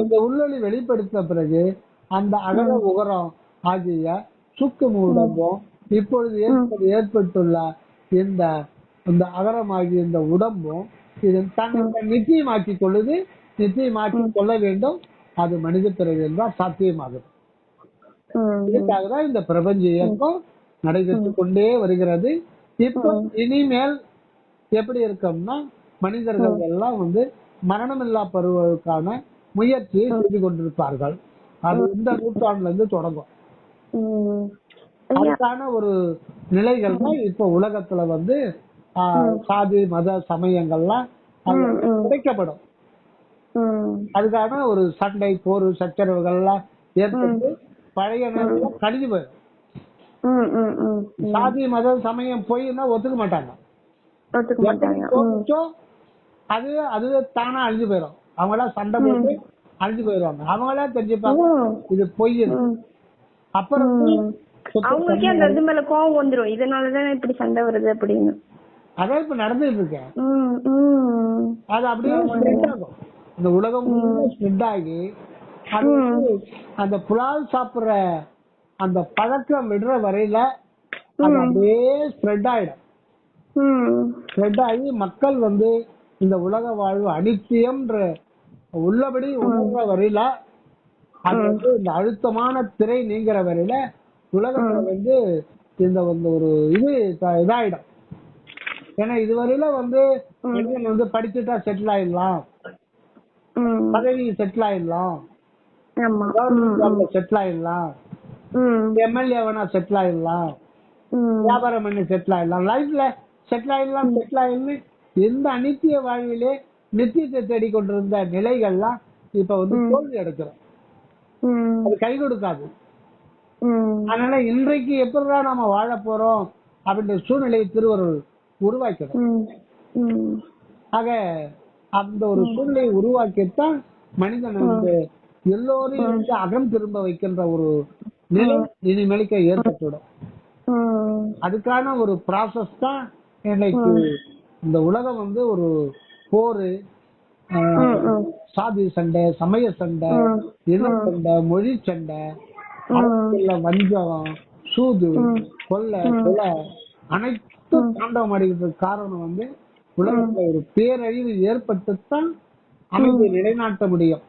இந்த உள்ளொளி வெளிப்படுத்த பிறகு அந்த அகர உகரம் ஆகிய சுக்கு உடம்பும் இப்பொழுது ஏற்பட்டுள்ள இந்த அகரமாகிய இந்த உடம்பும் இது தன்னை நிச்சயமாக்கி கொள்ளுது. நிச்சயமாக்கி கொள்ள வேண்டும். அது மனித பிறவியில் தான் சாத்தியமாகுது. இதுக்காக தான் இந்த பிரபஞ்ச இயக்கம் நடைபெற்று கொண்டே வருகிறது. இப்போ இனிமேல் எப்படி இருக்கும்னா மனிதர்கள் எல்லாம் மரணமில்லா பருவதற்கான முயற்சியை செய்து கொண்டிருப்பார்கள். அது இந்த நூற்றாண்டுல இருந்து தொடங்கும். அதுக்கான ஒரு நிலைகள் தான் இப்ப உலகத்துல சாதி மத சமயங்கள்லாம் உடைக்கப்படும். அதுக்கான ஒரு சண்டை போர் சச்சரவுகள்லாம் ஏற்பட்டு பழைய நேரம் கழிஞ்சு போயிடும். சாதி மத சமயம் போயின்னா ஒத்துக்க மாட்டாங்க. அது அது தானா அழிஞ்சு போயிடும். அவங்களா சண்டை போட்டு அழிஞ்சு போயிடுவாங்க. அவங்களா தெரிஞ்சுப்பாங்க இது பொய். அப்புறம் அவங்களுக்கே அந்த இது மேல கோவம் வந்துரும், இதனாலதான் இப்படி சண்டை வருது அப்படின்னு. அதான் இப்ப நடந்துட்டு இருக்கேன். அது அப்படியே ஸ்ப்ரெட் ஆகும். இந்த உலகம் ஸ்ப்ரெட் ஆகி அது அந்த புலால் சாப்பிடுற அந்த பழக்கம் விடுற வரையில அது அப்படியே ஸ்ப்ரெட் ஆயிடும். ஸ்ப்ரெட் ஆகி மக்கள் இந்த உலக வாழ்வு அனித்தியம்ன்ற உள்ளபடி உணர்ற வரையில அது இந்த அழுத்தமான திரை நீங்கிற வரையில உலகத்துல இந்த ஒரு இது இதாயிடும். ஏன்னா இதுவரையில மனிதன் படிச்சுட்டா செட்டில் ஆயிடலாம், பதவி செட்டில் ஆயிடலாம், கவர்மெண்ட் ஜாப்ல செட்டில் ஆயிடலாம், எம்எல்ஏ வேணா செட்டில் ஆயிடலாம், வியாபாரம் பண்ணி செட்டில் ஆயிடலாம், லைஃப்ல செட்டில் ஆயிடலாம் எந்த அனித்திய வாழ்விலே நித்தியத்தை தேடிக்கொண்டிருந்த நிலைகள்லாம் இப்ப தோல்வி அடைக்கிறோம். அது கை கொடுக்காது. அதனால இன்றைக்கு எப்படிதான் நாம வாழ போறோம் அப்படின்ற சூழ்நிலையை திருவருள் உருவாக்கணும். ஆக அந்த ஒரு சூழ்நிலையை உருவாக்கித்தான் மனிதன் எல்லோரையும் அகம் திரும்ப வைக்கின்ற ஒரு நிலை இனிமேலுக்கு ஏற்பட்டுடும். அதுக்கான ஒரு ப்ராசஸ் தான் இன்னைக்கு இந்த உலகம் ஒரு போரு, சாதி சண்டை, சமய சண்டை, இன சண்டை, மொழி சண்டை, வஞ்சகம், சூது, கொள்ளை, கொலை அனைத்தும் தாண்டவம் அடைகிறதுக்கு காரணம் உலகத்துல ஒரு பேரழிவு ஏற்பட்டுத்தான் அமைதியை நிலைநாட்ட முடியும்.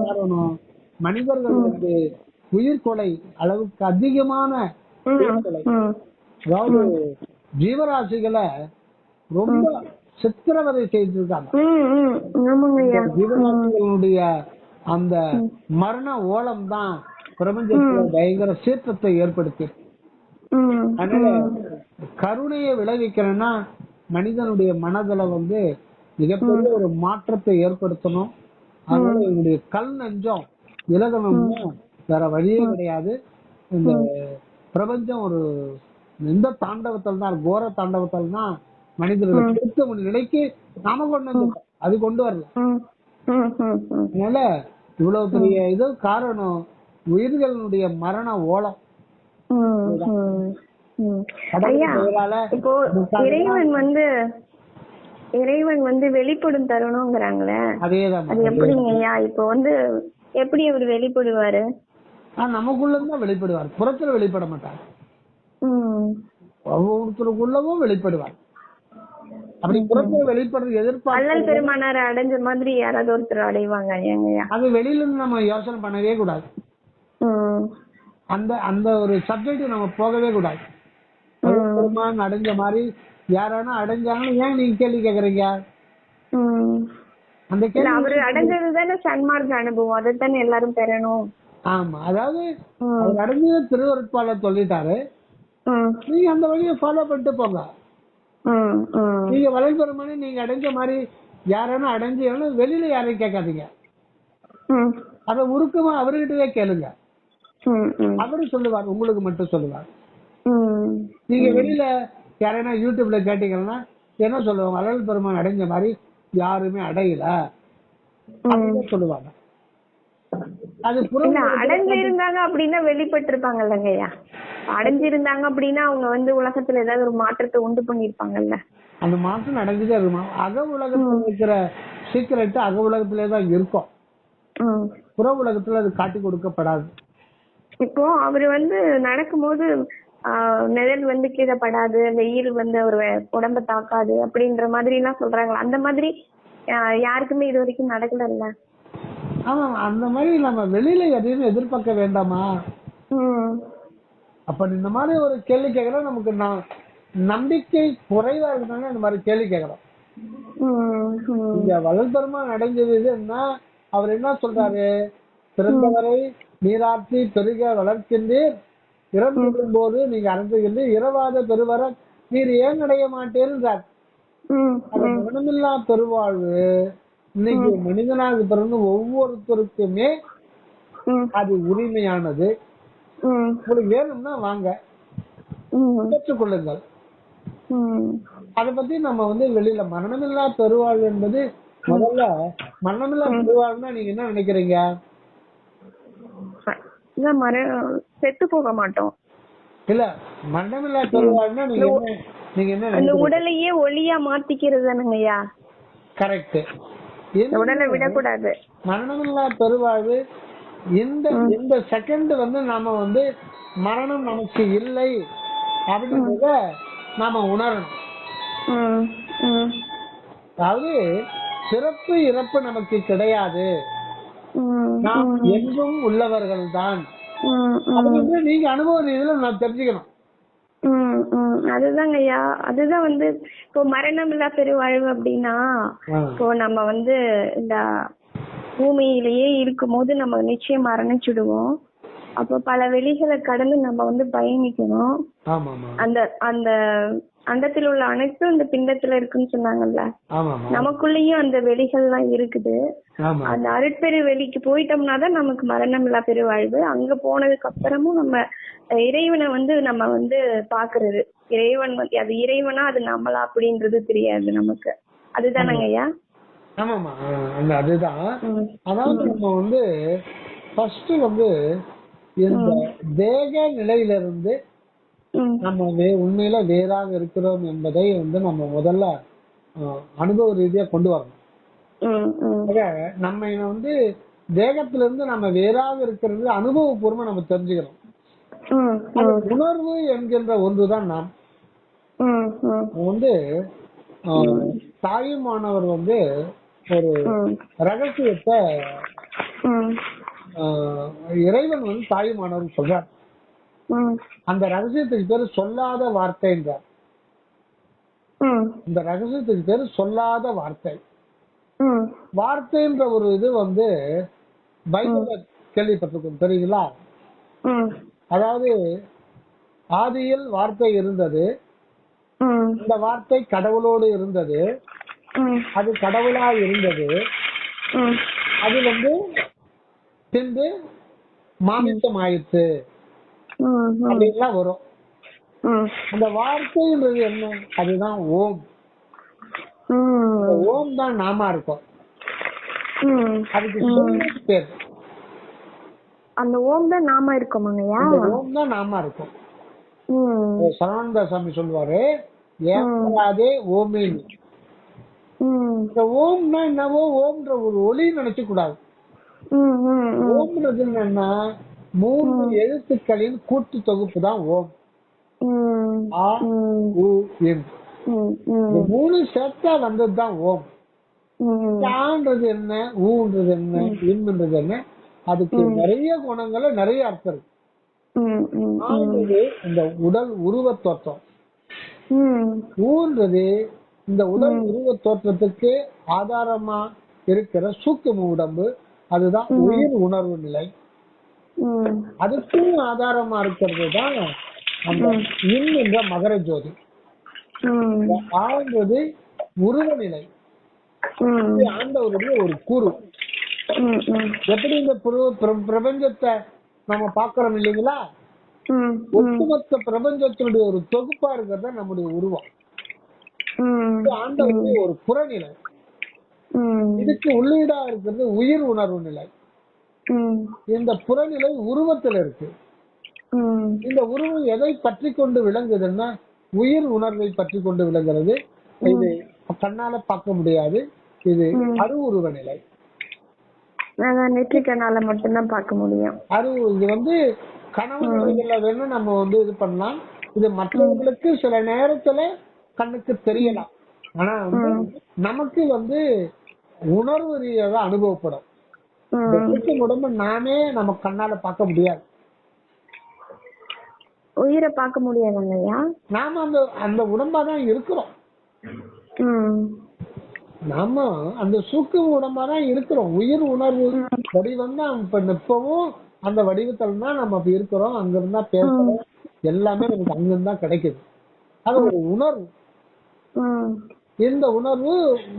காரணம் மனிதர்கள் உயிர்கொலை அளவுக்கு அதிகமான உயிர்கொலை, அதாவது ஜீவராசிகளை ரொம்ப சித்திரவதை செய்திருக்காங்க. ஜீவராசிகளுடைய அந்த மரண ஓலம் தான் பிரபஞ்சத்துல பயங்கர சீற்றத்தை ஏற்படுத்தி. அதனால கருணையை விளைவிக்கிறேன்னா மனிதனுடைய மனதுல மிகப்பெரிய ஒரு மாற்றத்தை ஏற்படுத்தணும். அதனால என்னுடைய கல் நெஞ்சம் விலகணும்னு வேற வழியே கிடையாது. இந்த பிரபஞ்சம் ஒரு எந்த தாண்டவத்தில் தான், கோர தாண்டவத்தில் தான் மனிதர்கள் திருத்த முடியும் நிலைக்கு நாம கொண்டு வந்து அது கொண்டு வரல. அதனால இவ்வளவு பெரிய இது காரணம் உயிர்களுடைய மரண ஓலம். இப்போ இறைவன் வெளிப்படும் தருணங்கிறாங்களே, அதேதான். அது எப்படிங்கய்யா? இப்போ எப்படி அவர் வெளிப்படுவாரு? நமக்குள்ளதான் வெளிப்படுவார், புறத்துல வெளிப்பட மாட்டார். ஒவ்வொருத்தருக்குள்ளவும் வெளிப்படுவார். அப்படி புறத்துல வெளிப்படுறது எதிர்பார்த்து பெருமானார் அடைஞ்ச மாதிரி யாராவது ஒருத்தர் அடைவாங்க. அது வெளியில இருந்து நம்ம யோசனை பண்ணவே கூடாது. அந்த அந்த ஒரு சப்ஜெக்ட் நம்ம போகவே கூடாது. பெருமான் அடைஞ்ச மாதிரி யாரானா அடைஞ்சாங்கன்னா ஏன் நீங்க கேள்வி கேக்குறீங்க? அந்த கேள்வி அவரு அடைஞ்சதுதானே சன்மார்க்க அனுபவம், அதைத்தானே எல்லாரும் பெறணும். ஆமா, அதாவது அவர் அடைஞ்சது திருவருட்பாளர் சொல்லிட்டாரு, நீங்க அந்த வழியை ஃபாலோ பண்ணிட்டு போங்க. நீங்க வளர் பெருமானே நீங்க அடைஞ்ச மாதிரி யாரானா அடைஞ்சீங்கன்னா வெளியில யாரையும் கேட்காதீங்க, அத உருக்கமா அவர்கிட்டவே கேளுங்க. அவரு சொல்லுவார், உங்களுக்கு மட்டும் சொல்லுவார். நீங்க வெளியில யாரைனா யூடியூப்ல கேட்டீங்கன்னா என்ன சொல்லுவாங்க? வளர் பெருமான் அடைஞ்ச மாதிரி யாருமே அடையல அப்படின்னு சொல்லுவாங்க. அது அடைஞ்சிருந்தாங்க அப்படின்னா வெளிப்பட்டு இருப்பாங்க இல்லங்கய்யா. அடைஞ்சிருந்தாங்க அப்படின்னா அவங்க உலகத்துல ஏதாவது ஒரு மாற்றத்தை உண்டு பண்ணிருப்பாங்கல்ல. அந்த மாற்றம் நடந்துட்டே இருக்குமா? அக உலகத்துல இருக்கிற சீக்கிரட்டு அக உலகத்திலேதான் இருக்கும், புற உலகத்துல அது காட்டி கொடுக்கப்படாது. இப்போ அவரு நடக்கும்போது நிழல் கீழே படாது, வெயில் அவர் உடம்ப தாக்காது அப்படின்ற மாதிரி எல்லாம் சொல்றாங்களா? அந்த மாதிரி யாருக்குமே இது வரைக்கும் நடக்கல. ஆமா, அந்த மாதிரி நம்ம வெளியில எதையும் எதிர்பார்க்க வேண்டாமா? அப்ப இந்த மாதிரி ஒரு கேள்வி கேட்கறோம், நமக்கு நம்பிக்கை குறைவா இருந்தாங்க இந்த மாதிரி கேள்வி கேட்கறோம். இங்க வளர் பெருமான் அடைஞ்சது என்ன? அவர் என்ன சொல்றாரு? பிறந்தவரை நீராற்றி பெருக வளர்க்கின்றீர், இறந்துடும் போது நீங்க அடைஞ்சுகின்றீர், இரவாத பெருவர நீர் ஏன் அடைய மாட்டேன்றார். அது மனமில்லா பெருவாழ்வு இன்னைக்கு மனிதனாக பிறந்து ஒவ்வொருத்தருக்குமே அது உரிமையானது. உங்களுக்கு வேணும்னா வாங்க பெற்றுக்கொள்ளுங்கள். அத பத்தி நம்ம வந்து வெளியில மரணமில்லா பெருவாழ்வு என்பது முதல்ல மரணமில்லா பெருவாழ்வுனா நீங்க என்ன நினைக்கிறீங்க? செத்து போக மாட்டோம். இல்ல மரணமில்லா பெருவாழ்வுனா நீங்க என்ன உடலையே ஒளியா மாத்திக்கிறது தானுங்கய்யா. கரெக்ட். உடலை விடக்கூடாது. மரணமில்லா பெருவாழ்வு இந்த செகண்ட் வந்து நாம வந்து மரணம் நமக்கு இல்லை அப்படின்றத நாம உணரணும். அதாவது பிறப்பு இறப்பு நமக்கு கிடையாது, நாம் என்றும் உள்ளவர்கள் தான் அப்படின்னு நீங்க அனுபவ ரீதியில நான் தெரிஞ்சுக்கணும். அதுதாங்க ஐயா. அதுதான் வந்து இப்போ மரணம் இல்லா பெருவாழ்வு அப்படின்னா, இப்போ நம்ம வந்து இந்த பூமியிலேயே இருக்கும் போது நம்ம நிச்சயம் மரணிச்சுடுவோம். அப்போ பல வெளிகளை கடந்து நம்ம வந்து பயணிக்கணும். அந்த அந்த அண்டத்தில் உள்ள அனைத்தும் இந்த பிண்டத்துல இருக்குன்னு சொன்னாங்கல்ல, நமக்குள்ளேயும் அந்த வெளிகள்லாம் இருக்குது. அந்த அருட்பெரு வெளிக்கு போயிட்டோம்னா தான் நமக்கு மரணம் இல்லா பெருவாழ்வு. அங்க போனதுக்கு அப்புறமும் நம்ம இறைவனை வந்து நம்ம வந்து பாக்குறது. இறைவன் அது இறைவனா அது நம்மளா அப்படின்றது தெரியாது நமக்கு. அதுதானங்க ஐயா? ஆமாமா, அதுதான். அதாவது நம்ம வந்து ஃபர்ஸ்ட் வந்து இந்த தேக நிலையிலிருந்து நம்ம உண்மையில வேறாக இருக்கிறோம் என்பதை வந்து நம்ம முதல்ல அனுபவ ரீதியா கொண்டு வரணும். நம்ம வந்து தேகத்திலிருந்து நம்ம வேறாக இருக்கிறது அனுபவபூர்வமா நம்ம தெரிஞ்சுக்கிறோம். உணர்வு என்கின்ற ஒன்றுதான் நாம் வந்து தாயுமானவர் வந்து ஒரு ரகசியத்தை இறைவன் வந்து தாயுமானவர் சொல்றார். அந்த ரகசியத்துக்கு பேரு சொல்லாத வார்த்தைன்றார். இந்த ரகசியத்துக்கு பேரு சொல்லாத வார்த்தை. வார்த்தைன்ற ஒரு இது வந்து பைபிள்ல கேள்விப்பட்டிருக்கும், தெரியுங்களா? அதாவது ஆதியில் வார்த்தை இருந்தது, இந்த வார்த்தை கடவுளோடு இருந்தது, அது கடவுளா இருந்தது, அது வந்து பின்பு மாமிசம் ஆயிடுச்சு அப்படின்லாம் வரும். அந்த வார்த்தைன்றது என்ன? அதுதான் ஓம். ஓம் தான் நாமா இருக்கும். அதுக்கு பேர் அந்த ஓம் தான் நாம இருக்குமாங்கய்யா? ஓம் தான் நாம இருக்கும். சரவண சாமி சொல்லுவாரு, ஏமாதே ஓமே. இந்த ஓம்னா என்னவோ ஓம்ன்ற ஒரு ஒளி நினைச்சு கூடாது. ஓம்ன்றது என்னன்னா 3 எழுத்துக்களின் கூட்டு தொகுப்பு தான் ஓம். ஆ உ இம். இந்த 3 சேர்த்தா வந்ததுதான் ஓம். ஆன்றது என்ன, ஊன்றது என்ன, இம்ன்றது என்ன, அதுக்கு நிறைய குணங்கள்ல நிறைய அர்த்தம் இருக்கு. ஆன்றது இந்த உடல் உருவ தோற்றம், ஊன்றது இந்த உடல் உருவ தோற்றத்துக்கு ஆதாரமா இருக்கிற சூக்கும உடம்பு, அதுதான் உயிர் உணர்வு நிலை. அதுக்கும் ஆதாரமா இருக்கிறது தான் அந்த இன் என்ற மகர ஜோதி. ஆழ்ந்தது உருவ நிலை, ஆண்டவருடைய ஒரு கூறு. எப்படி இந்த பிரபஞ்சத்தை நம்ம பாக்குறோம் இல்லைங்களா, ஒட்டுமொத்த பிரபஞ்சத்தினுடைய ஒரு தொகுப்பா இருக்கிறது நம்முடைய உருவம். ஆண்டவருடைய ஒரு புறநிலை. இதுக்கு உள்ளீடா இருக்கிறது உயிர் உணர்வு நிலை. இந்த புறநிலை உருவத்தில் இருக்கு. இந்த உருவம் எதை பற்றி கொண்டு விளங்குதுன்னா உயிர் உணர்வை பற்றி கொண்டு விளங்குறது. இது கண்ணால பார்க்க முடியாது, இது அருவுருவ நிலை. நெற்றிக்கண்ணால மட்டும்தான் பார்க்க முடியும். இது வந்து கனவுல வேணா நம்ம வந்து இது பண்ணலாம். இது மற்றவர்களுக்கு சில நேரத்துல கண்ணுக்கு தெரியலாம். ஆனா வந்து நமக்கு வந்து உணர்வு ரீதியாக அனுபவப்படும். உடம்பு நாமே நம்ம கண்ணால பார்க்க முடியாது, உயிரை பார்க்க முடியாதுங்கய்யா. நாம அந்த உடம்பாதான் இருக்கிறோம். நாம அந்த சூக்கும உடம்பாதான் இருக்கிறோம். உயிர் உணர்வு வடிவம் தான் இப்பவும் அந்த வடிவத்துல தான் நம்ம அப்படி இருக்கிறோம். அங்க இருந்தா பேசுறோம், எல்லாமே நமக்கு அங்கிருந்தா கிடைக்குது. அது ஒரு உணர்வு. இந்த உணர்வு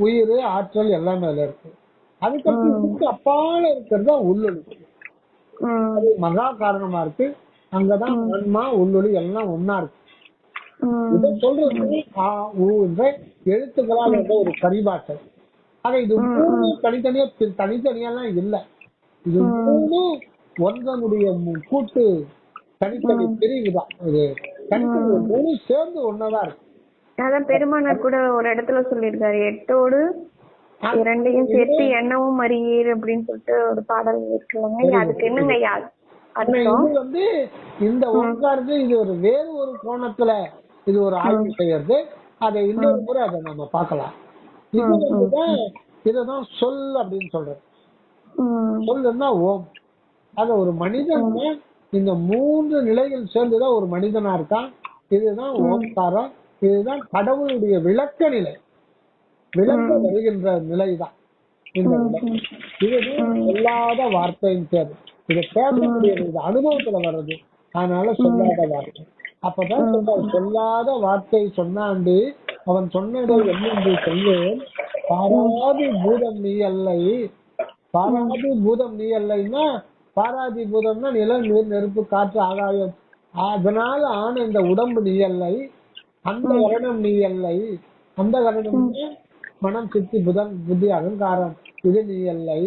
உயிர் ஆற்றல் எல்லாமே அதுல இருக்கு. அதுக்கு அப்பால இருக்கிறதா உள்ளொளி. அது மகா காரணமா இருக்கு. அங்கதான் ஆன்மா உள்ளொளி எல்லாம் ஒன்னா இருக்கு. இதை சொல்றது ஆ ஊ என்ற எழுத்துக்களால் என்ற ஒரு பரிபாட்டை. ஆக இது மூணு தனித்தனியெல்லாம் இல்ல. இது மூணு ஒன்றனுடைய கூட்டு தனித்தனி பிரிவுதான். இது தனித்தனி மூணு சேர்ந்து ஒன்னதான் இருக்கு. அதான் பெருமானார் கூட ஒரு இடத்துல சொல்லியிருக்காரு, எட்டோடு இரண்டையும் சேர்த்து எண்ணவும் அறியீர் அப்படின்னு சொல்லிட்டு ஒரு பாடல் இருக்குல்லங்க. அதுக்கு என்னங்க இது இந்த ஓங்காரத்து இது ஒரு வேறு ஒரு கோணத்துல இது ஒரு ஆய்வு செய்யறது. அதை இன்னொரு முறை அதை நம்ம பார்க்கலாம். இது வந்துதான் இதுதான் சொல் அப்படின்னு சொல்றது. சொல்லுன்னா ஓம். அத ஒரு மனிதன் இந்த மூன்று நிலைகள் சேர்ந்துதான் ஒரு மனிதனா இருக்கான். இதுதான் ஓங்காரம். இதுதான் கடவுளுடைய விளக்க நிலை, விளக்க வருகின்ற நிலைதான் இந்த நிலை. இதுதான் சொல்லாத வார்த்தைன்னு பேரு. இதை பேசக்கூடிய அனுபவத்துல வர்றது, அதனால சொல்லாத வார்த்தை. அப்பதான் சொல்றாரு, சொல்லாத வார்த்தை சொன்னாண்டு அவன் சொன்னதை என்னென்று சொல்வேன், பாராதி பூதம் நீ அல்லை. பாராதி பூதம் நீ அல்லைன்னா, பாராதி பூதம்னா நிலம், நீர், நெருப்பு, காற்று, ஆகாயம். அதனால ஆன இந்த உடம்பு நீ அல்லை. அந்த கரணம் நீ அல்லை. அந்த கரணம் மனம், சித்தி, புதன், புத்தி, அகங்காரம், இது நீ அல்லை.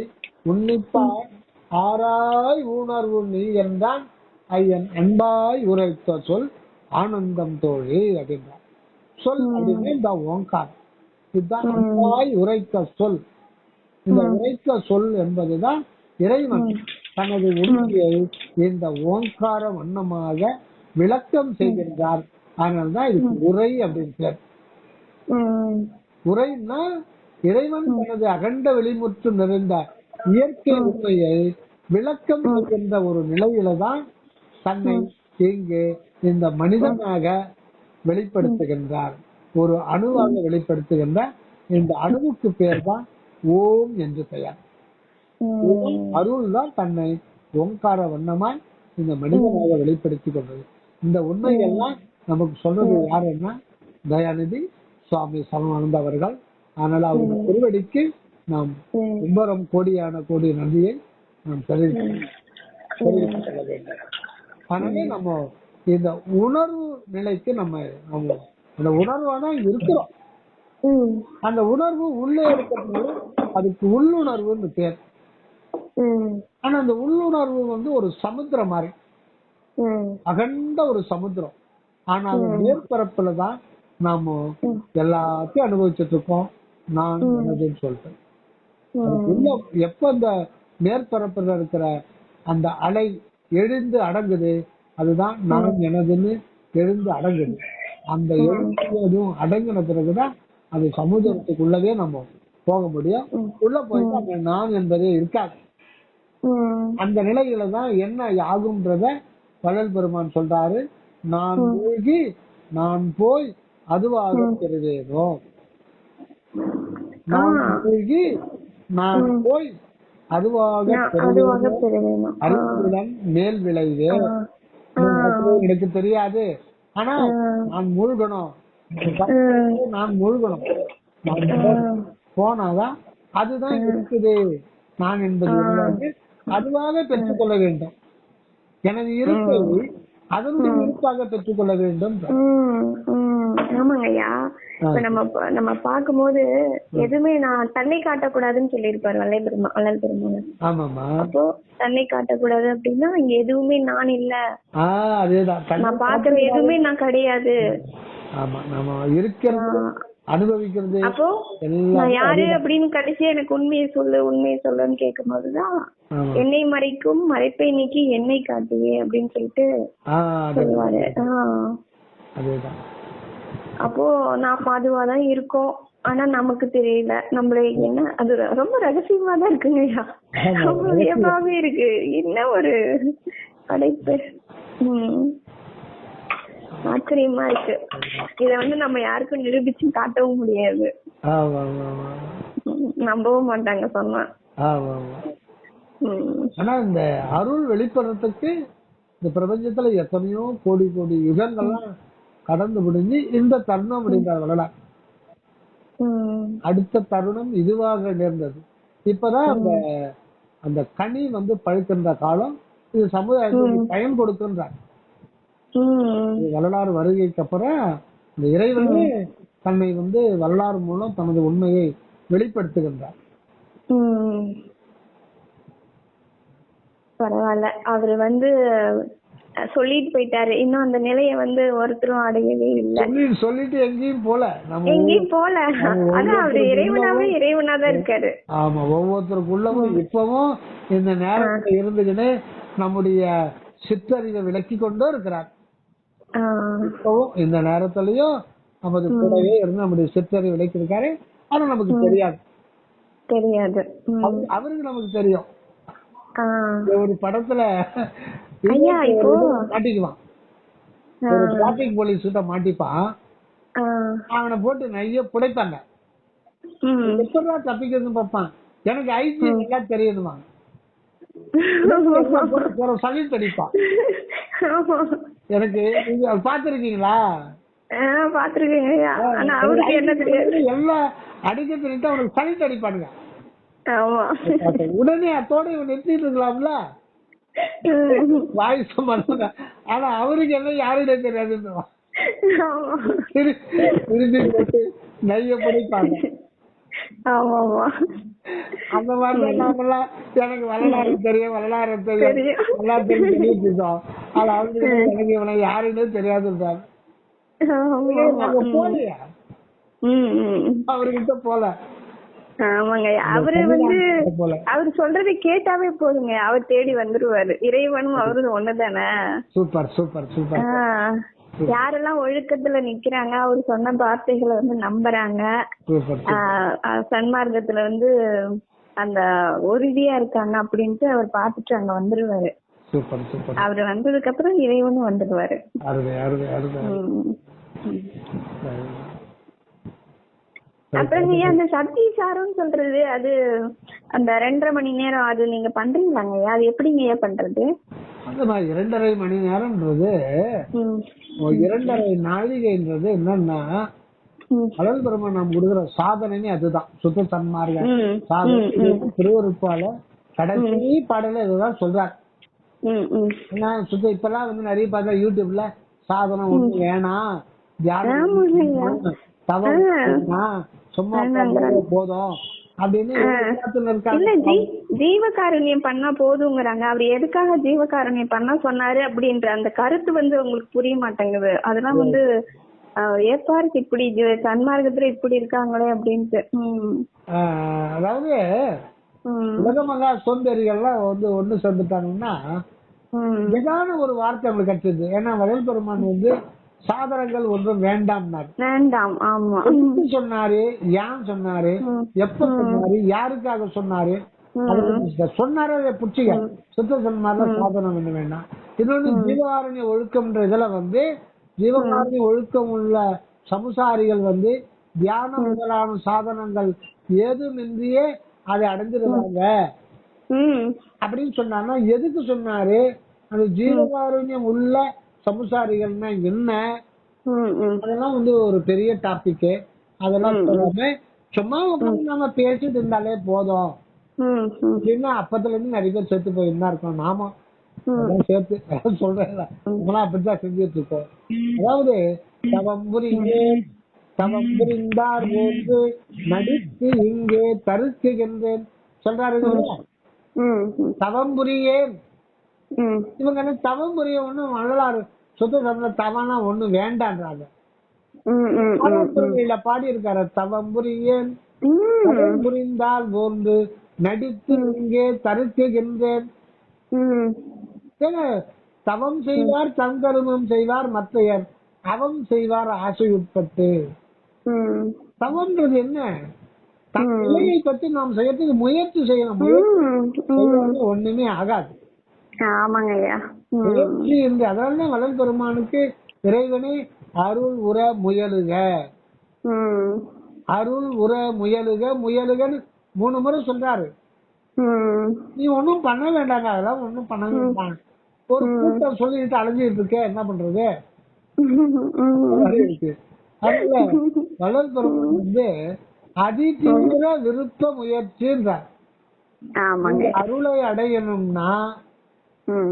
உன்னிப்பாய் ஆராய் உணர்வு நீ என்றான் ஐயன் அன்பாய் உரைத்த சொல் ஆனந்தம் தோழி அப்படின்றார். சொல் அப்படின்னு இந்த ஓங்காரம். இதுதான் அன்பாய் உரைத்த சொல். இந்த உரைத்த சொல் என்பதுதான் இறைவன் தனது உண்மையை இந்த ஓங்கார வண்ணமாக விளக்கம் செய்கின்றார். அதனால்தான் இதுக்கு உரை அப்படின்னு பேர். உரைன்னா இறைவன் தனது அகண்ட வெளிமுற்று நிறைந்த இயற்கை உண்மையை விளக்கம் செய்கின்ற ஒரு நிலையில தான் தன்னை இங்கு இந்த மனிதனாக வெளிப்படுத்துகின்றார். ஒரு அணுவாக வெளிப்படுத்துகின்ற இந்த அணுவுக்கு பேர் தான் ஓம் என்று பெயர். அருள் தான் தன்னை ஓங்கார வண்ணமாய் இந்த மனிதனாக வெளிப்படுத்தி கொண்டது. இந்த உண்மையெல்லாம் நமக்கு சொல்றது யாருன்னா தயாநிதி சுவாமி சரவணானந்த அவர்கள். அதனால அவங்க திருவடிக்கு நாம் கும்பரம் கோடியான கோடி நன்றியை நாம் தெரிவித்துக் கொள்ள வேண்டும். அதனால நம்ம இந்த உணர்வு நிலைக்கு நம்ம அந்த உணர்வாதான் இருக்கிறோம். அந்த உணர்வு உள்ளே இருக்கிறது, அதுக்கு உள்ளுணர்வுன்னு பேர். ஆனா அந்த உள்ளுணர்வு ஒரு சமுத்திரம் மாதிரி, அகண்ட ஒரு சமுத்திரம். ஆனா அது மேற்பரப்புலதான் நாம எல்லாத்தையும் அனுபவிச்சுட்டு இருக்கோம். நான் எனதுன்னு சொல்லிட்டு எப்ப அந்த மேற்பரப்புல இருக்கிற அந்த அலை எழுந்து அடங்குது, அதுதான் நான் எனதுன்னு எழுந்து அடங்குது. அந்த எழுதும் அடங்கின பிறகுதான் அது சமுதிரத்துக்குள்ளவே நம்ம போக முடியும். உள்ள போயிட்டு அந்த நான் என்பதே இருக்காது. அந்த நிலையில தான் என்ன ஆகும்ன்றத வள்ளல் பெருமான் சொல்றாரு. நான் மூழ்கி நான் போய் அதுவாக பெறுவேனோ. நான் மூழ்கி நான் போய் அதுவாக பெறுவேனோ. அறிவுடன் மேல் விளைவே எனக்கு தெரியாது. ஆனா நான் மூழ்கணும், நான் மூழ்கணும். போனாதான் அதுதான் இருக்குது நான் என்பது அதுவாக பெற்றுக்கொள்ள வேண்டும். எனது இருப்பை அதனுடைய இருப்பாக பெற்றுக்கொள்ள வேண்டும். ஆமாங்க ஐயா. இப்ப நம்ம பார்க்கும்போது எதுவுமே நான் தன்னை காட்டக்கூடாதுன்னு சொல்லியிருப்பாரு வள்ளல் பெருமான். அப்போ தன்னை காட்டக்கூடாது அப்படின்னா இங்க எதுவுமே நான் இல்ல, நான் பாக்குற எதுவுமே நான் கிடையாது. அனுபவிக்கிறது. அப்போ நான் யாரு அப்படின்னு கடைசியா எனக்கு உண்மையை சொல்லுன்னு கேட்கும் போதுதான் என்னை மறைக்கும் மறைப்பை நீக்கி என்னை காட்டுவே அப்படின்னு சொல்லிட்டு சொல்லுவாரு. அப்போ நாம அதுவாதான் இருக்கோம். ஆனா நமக்கு தெரியல. நம்மள என்ன அது ரொம்ப ரகசியமா தான் இருக்குங்கய்யா. ரொம்ப வியப்பாவே இருக்கு. என்ன ஒரு படைப்பு. ஆச்சரியமா இருக்கு. இத நம்ம யாருக்கும் நிரூபிச்சு காட்டவும் முடியாது. நம்பவும் மாட்டாங்க சொன்னா. ஆனா இந்த அருள் வெளிப்படுறதுக்கு இந்த பிரபஞ்சத்துல எத்தனையோ கோடி கோடி யுகங்கள்லாம் கடந்து முடிஞ்சு இந்த தருணம் அப்படின்றார் வள்ளலார். அடுத்த தருணம் இதுவாக நேர்ந்தது. இப்பதான் அந்த கனி பழுக்கின்ற காலம். இது சமுதாயத்துக்கு பயன் கொடுக்கின்றார். வரலாறு வருகைக்கு அப்புறம் இந்த இறைவனே தன்னை வரலாறு மூலம் தனது உண்மையை வெளிப்படுத்துகின்றார். பரவாயில்ல, அவரு சொல்லிட்டு போயிட்டாரு. இன்னும் அந்த நிலைய ஒருத்தரும் அடையவே இல்லை. சொல்லிட்டு எங்கேயும் போல, அதான் அவரு இறைவனாவே இறைவனாதான் இருக்காரு. ஆமா, ஒவ்வொருத்தருக்குள்ளவும் இப்பவும் இந்த நேரத்துல இருந்துகிட்டு நம்முடைய சிற்றறிவை விளக்கி கொண்டே இருக்கிறார். இப்பவும் இந்த நேரத்திலயும் நமது கூடவே இருந்து நம்முடைய சிற்றறிவை விளக்கி இருக்காரு. ஆனா நமக்கு தெரியாது. அவருக்கு நமக்கு தெரியும். ஒரு படத்துல மாட்டிக்குவான், ஒரு டிராபிக் போலீஸ் கிட்ட மாட்டிப்பான். அவனை போட்டு நிறைய புடைப்பாங்க. எப்பதான் தப்பிக்கிறதுன்னு பார்ப்பான். எனக்கு ஐடி நல்லா தெரியுதுமா, சல்யூட் அடிப்பான். எனக்கு பாத்துருக்கீங்களா? எல்லாம் அடிக்க தெரிவிட்டு அவனுக்கு சல்யூட் அடிப்பானுங்க. உடனே அத்தோட இவன் நிறுத்திட்டு இருக்கலாம்ல, வாய்ஸ் பண்ணுங்க. ஆனா அவருக்கு என்ன யாருடைய தெரியாது, போட்டு நைய பிடிப்பாங்க. அந்த மாதிரி நாமெல்லாம் எனக்கு வரலாறு தெரியும் எல்லாம் தெரிஞ்சுட்டு இருக்கோம். ஆனா அவருக்கு எனக்கு இவனை யாருன்னே தெரியாது இருக்காங்க. போலியா அவர்கிட்ட போல. ஆமாங்க, அவரு அவரு சொல்றதை கேட்டாவே போதுங்க, அவர் தேடி வந்துருவாரு. இறைவனும் அவரும் ஒண்ணுதானே. Super super super. யாரெல்லாம் ஒழுக்கத்துல நிக்கிறாங்க, அவர் சொன்ன வார்த்தைகளை நம்புறாங்க, சன்மார்க்கத்துல அந்த உறுதியா இருக்காங்க அப்படின்ட்டு அவர் பாத்துட்டு அங்க வந்துருவாரு. அவரு வந்ததுக்கு அப்புறம் இறைவனும் வந்துடுவாரு. அப்புறம் நீங்க அந்த சக்தி சாரம் சொல்றது, அது அந்த 2.5 மணி நேரம் அது நீங்க பண்றீங்களாங்க? அது எப்படிங்க பண்றது? அந்த 2.5 மணி நேரம்ன்றது 2.5 நாழிகைன்றது என்னன்னா, அழல் பெருமான் நாம் கொடுக்குற சாதனை அதுதான். சுத்த சன்மார்க்க சாதனை திருவருப்பால கடைசி பாடல இதுதான் சொல்றாரு. சுத்த இப்பெல்லாம் நிறைய பார்த்தா யூடியூப்ல சாதனம் ஒண்ணு வேணாம், தியானம் சும்மா போதும் அப்படின்னு ஜீவகாருண்யம் பண்ணா போதுங்கிறாங்க. அவர் எதுக்காக ஜீவகாருண்யம் பண்ணா சொன்னாரு அப்படின்ற அந்த கருத்து உங்களுக்கு புரிய மாட்டேங்குது. அதெல்லாம் ஏற்பாருக்கு இப்படி சன்மார்க்கத்துல இப்படி இருக்காங்களே அப்படின்ட்டு. அதாவது உலகமகா சோம்பேறிகள்லாம் ஒண்ணு சேர்ந்துட்டாங்கன்னா ஏதான ஒரு வார்த்தை அவங்களுக்கு கிடைச்சது. ஏன்னா வள்ளல் பெருமான் சாதனங்கள் ஒன்றும் வேண்டாம் சொன்னாரு. ஏன் சொன்னாரு, எப்ப சொன்னாரு, யாருக்காக சொன்னாரு, சொன்னாரே அதை புடிச்சிக்க. சுத்த சன்மார்க்க சாதனம் என்ன வேண்டாம். இன்னொன்னு ஜீவகாருண்ய ஒழுக்கம்ன்ற இதுல ஜீவகாருண்ய ஒழுக்கம் உள்ள சமுசாரிகள் தியானம் முதலான சாதனங்கள் ஏதுமின்றியே அதை அடைஞ்சிருவாங்க அப்படின்னு சொன்னாங்கன்னா எதுக்கு சொன்னாரு? அந்த ஜீவகாருண்யம் உள்ள சமுசாரிகள்னா என்ன, அதெல்லாம் ஒரு பெரிய டாபிக். அதெல்லாம் சொல்லாம சும்மா நம்ம பேசிட்டு இருந்தாலே போதும் அப்படின்னா அப்பத்துல இருந்து நிறைய பேர் சேர்த்து போயிருந்தா இருக்கோம். நாம சேர்த்து சொல்றேன், அப்படித்தான் செஞ்சுட்டு இருக்கோம். அதாவது தவம் புரிந்தார் போன்று நடித்து இங்கே தருக்குகின்றேன் சொல்றாரு. தவம் புரியேன், இவங்க தவம் புரிய ஒண்ணும் வரலாறு சுத்த சம தவனா ஒண்ணு வேண்டான்றாங்க. பாடி இருக்காரு, தவம் புரியேன் புரிந்தால் போன்று நடித்து இங்கே தருக்குகின்றேன். தவம் செய்வார் தங்கருமம் செய்வார் மற்றையர் அவம் செய்வார் ஆசை உட்பட்டு. தவம்ன்றது என்ன? நிலையை பற்றி நாம் செய்யறதுக்கு முயற்சி செய்யணும். ஒண்ணுமே ஆகாது. அதனால வள்ளல் பெருமானுக்கு இறைவனே அருள் உற முயலுக, அருள் உற முயலுக, முயலுகன்னு 3 முறை சொல்றாரு. நீ ஒன்னும் பண்ண வேண்டாங்க, அதெல்லாம் ஒன்னும் பண்ண வேண்டாம். ஒரு கூட்டம் சொல்லிட்டு அலைஞ்சிட்டு இருக்க, என்ன பண்றது இருக்கு. அதுல வள்ளல் பெருமான் அதிதீவிர விருப்ப முயற்சின்றார். அருளை அடையணும்னா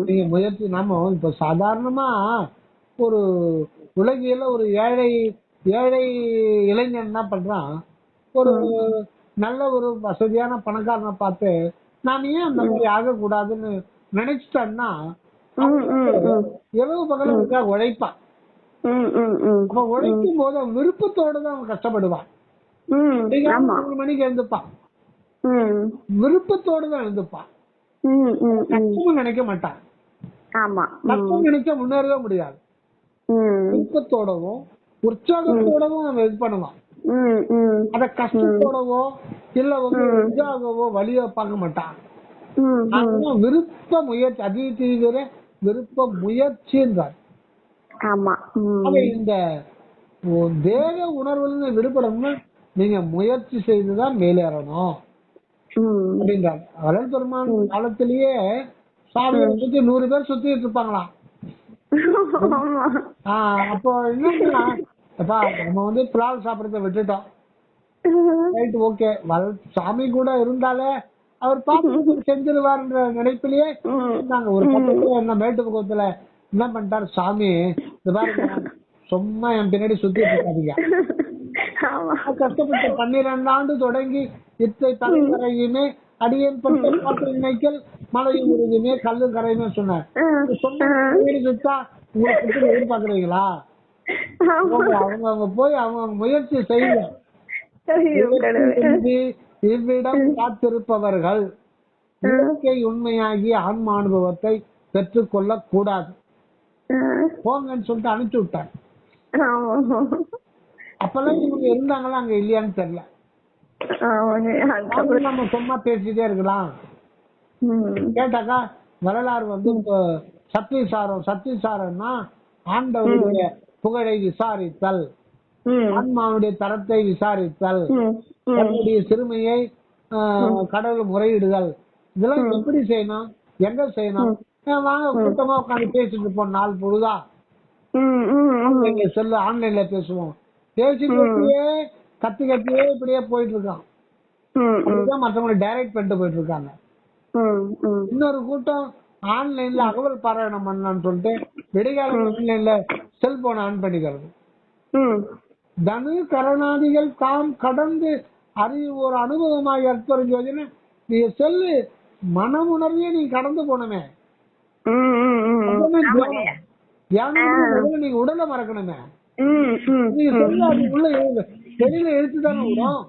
நீங்க முயற்சி. நாம இப்ப சாதாரணமா ஒரு உலகில ஒரு ஏழை ஏழை இளைஞன் என்ன பண்றான், ஒரு நல்ல ஒரு வசதியான பணக்காரனை பார்த்து நான் ஏன் அந்த மாதிரி ஆகக்கூடாதுன்னு நினைச்சிட்டேன்னா இரவு பகல உழைப்பான். அப்ப உழைக்கும் போது அவன் விருப்பத்தோட தான் அவன் கஷ்டப்படுவான். 3 மணிக்கு எழுந்துப்பான், விருப்பத்தோட தான் எழுந்துப்பான், கஷ்டமும் நினைக்க மாட்டான். கஷ்டம் நினைச்சா முன்னேறவே முடியாது. விருப்பத்தோடவும் உற்சாகத்தோடவும் அவன் இது பண்ணுவான். அத கஷ்டத்தோடவோ இல்ல இதாகவோ வழியோ பார்க்க மாட்டான். விருப்ப முயற்சி, அதி தீவிர விருப்ப முயற்சின்றார். இந்த தேக உணர்வுல விடுபடணும்னா நீங்க முயற்சி செய்துதான் மேலேறணும் அப்படின்றார். வள்ளல் பெருமான் காலத்திலேயே சாமியை 100 பேர் சுத்திட்டு இருப்பாங்களாம். அப்போ என்னன்னா நம்ம புலால் சாப்பிடறத விட்டுட்டோம், ரைட் ஓகே, சாமி கூட இருந்தாலே அவர் பார்த்து செஞ்சிருவார்ன்ற நினைப்பிலேயே நாங்க ஒரு பக்கத்துல என்ன மேட்டு பக்கத்துல என்ன பண்ணிட்டாரு சாமி, இந்த பாருங்க சும்மா என் பின்னாடி சுத்திட்டு இருக்காதீங்க, கஷ்டப்பட்டு 12 ஆண்டு தொடங்கி இத்தை தலைவரையுமே அடியன் பட்ட பாட்டு நினைக்கல் மலையும் உறுதியுமே கல்லும் கரையுமே சொன்னார். சும்மா சுத்தா உங்களுக்கு எதிர்பார்க்கறீங்களா? அவங்க போய் அவங்க முயற்சி செய்ய இவ்விடம் காத்திருப்பவர்கள் இயற்கை உண்மையாகிய ஆன்ம அனுபவத்தை பெற்றுக் கொள்ள கூடாது, போங்கன்னு சொல்லிட்டு அனுப்பிச்சு விட்டாங்க. அப்பெல்லாம் இவங்க இருந்தாங்களா அங்க இல்லையான்னு தெரியல. நம்ம சும்மா பேசிட்டே இருக்கலாம். கேட்டாக்கா வரலாறு சத்திசாரம்னா ஆண்டவருடைய புகழை விசாரித்தல், ஆன்மாவுடைய தரத்தை விசாரித்தல், தன்னுடைய சிறுமையை கடவுள் முறையிடுதல், இதெல்லாம் எப்படி செய்யணும், எங்க செய்யணும்? வாங்க கூட்டமா உட்காந்து பேசிட்டு இருப்போம் நாள் பொழுதா, ஆன்லைன்ல பேசுவோம், பேசிட்டு கத்தியே இப்படியே போயிட்டு இருக்கான். அப்படிதான் மற்றவங்களை டைரக்ட் பண்ணிட்டு போயிட்டு இருக்காங்க. இன்னொரு கூட்டம் ஆன்லைன்ல அகவல் பாராயணம் பண்ணலாம்னு சொல்லிட்டு விடைகால ஆன்லைன்ல செல்போன் ஆன் பண்ணிக்கிறது. தனு கரணாதிகள் தாம் கடந்து அறிவு ஒரு அனுபவமாக அற்புதம் யோஜனை நீ செல்லு மனமுணர்வே நீ கடந்து போனமே, நீங்க உடலை மறக்கணுமே, நீங்க சொல்ல அது உள்ள வெளியில எழுத்துதானே விடும்.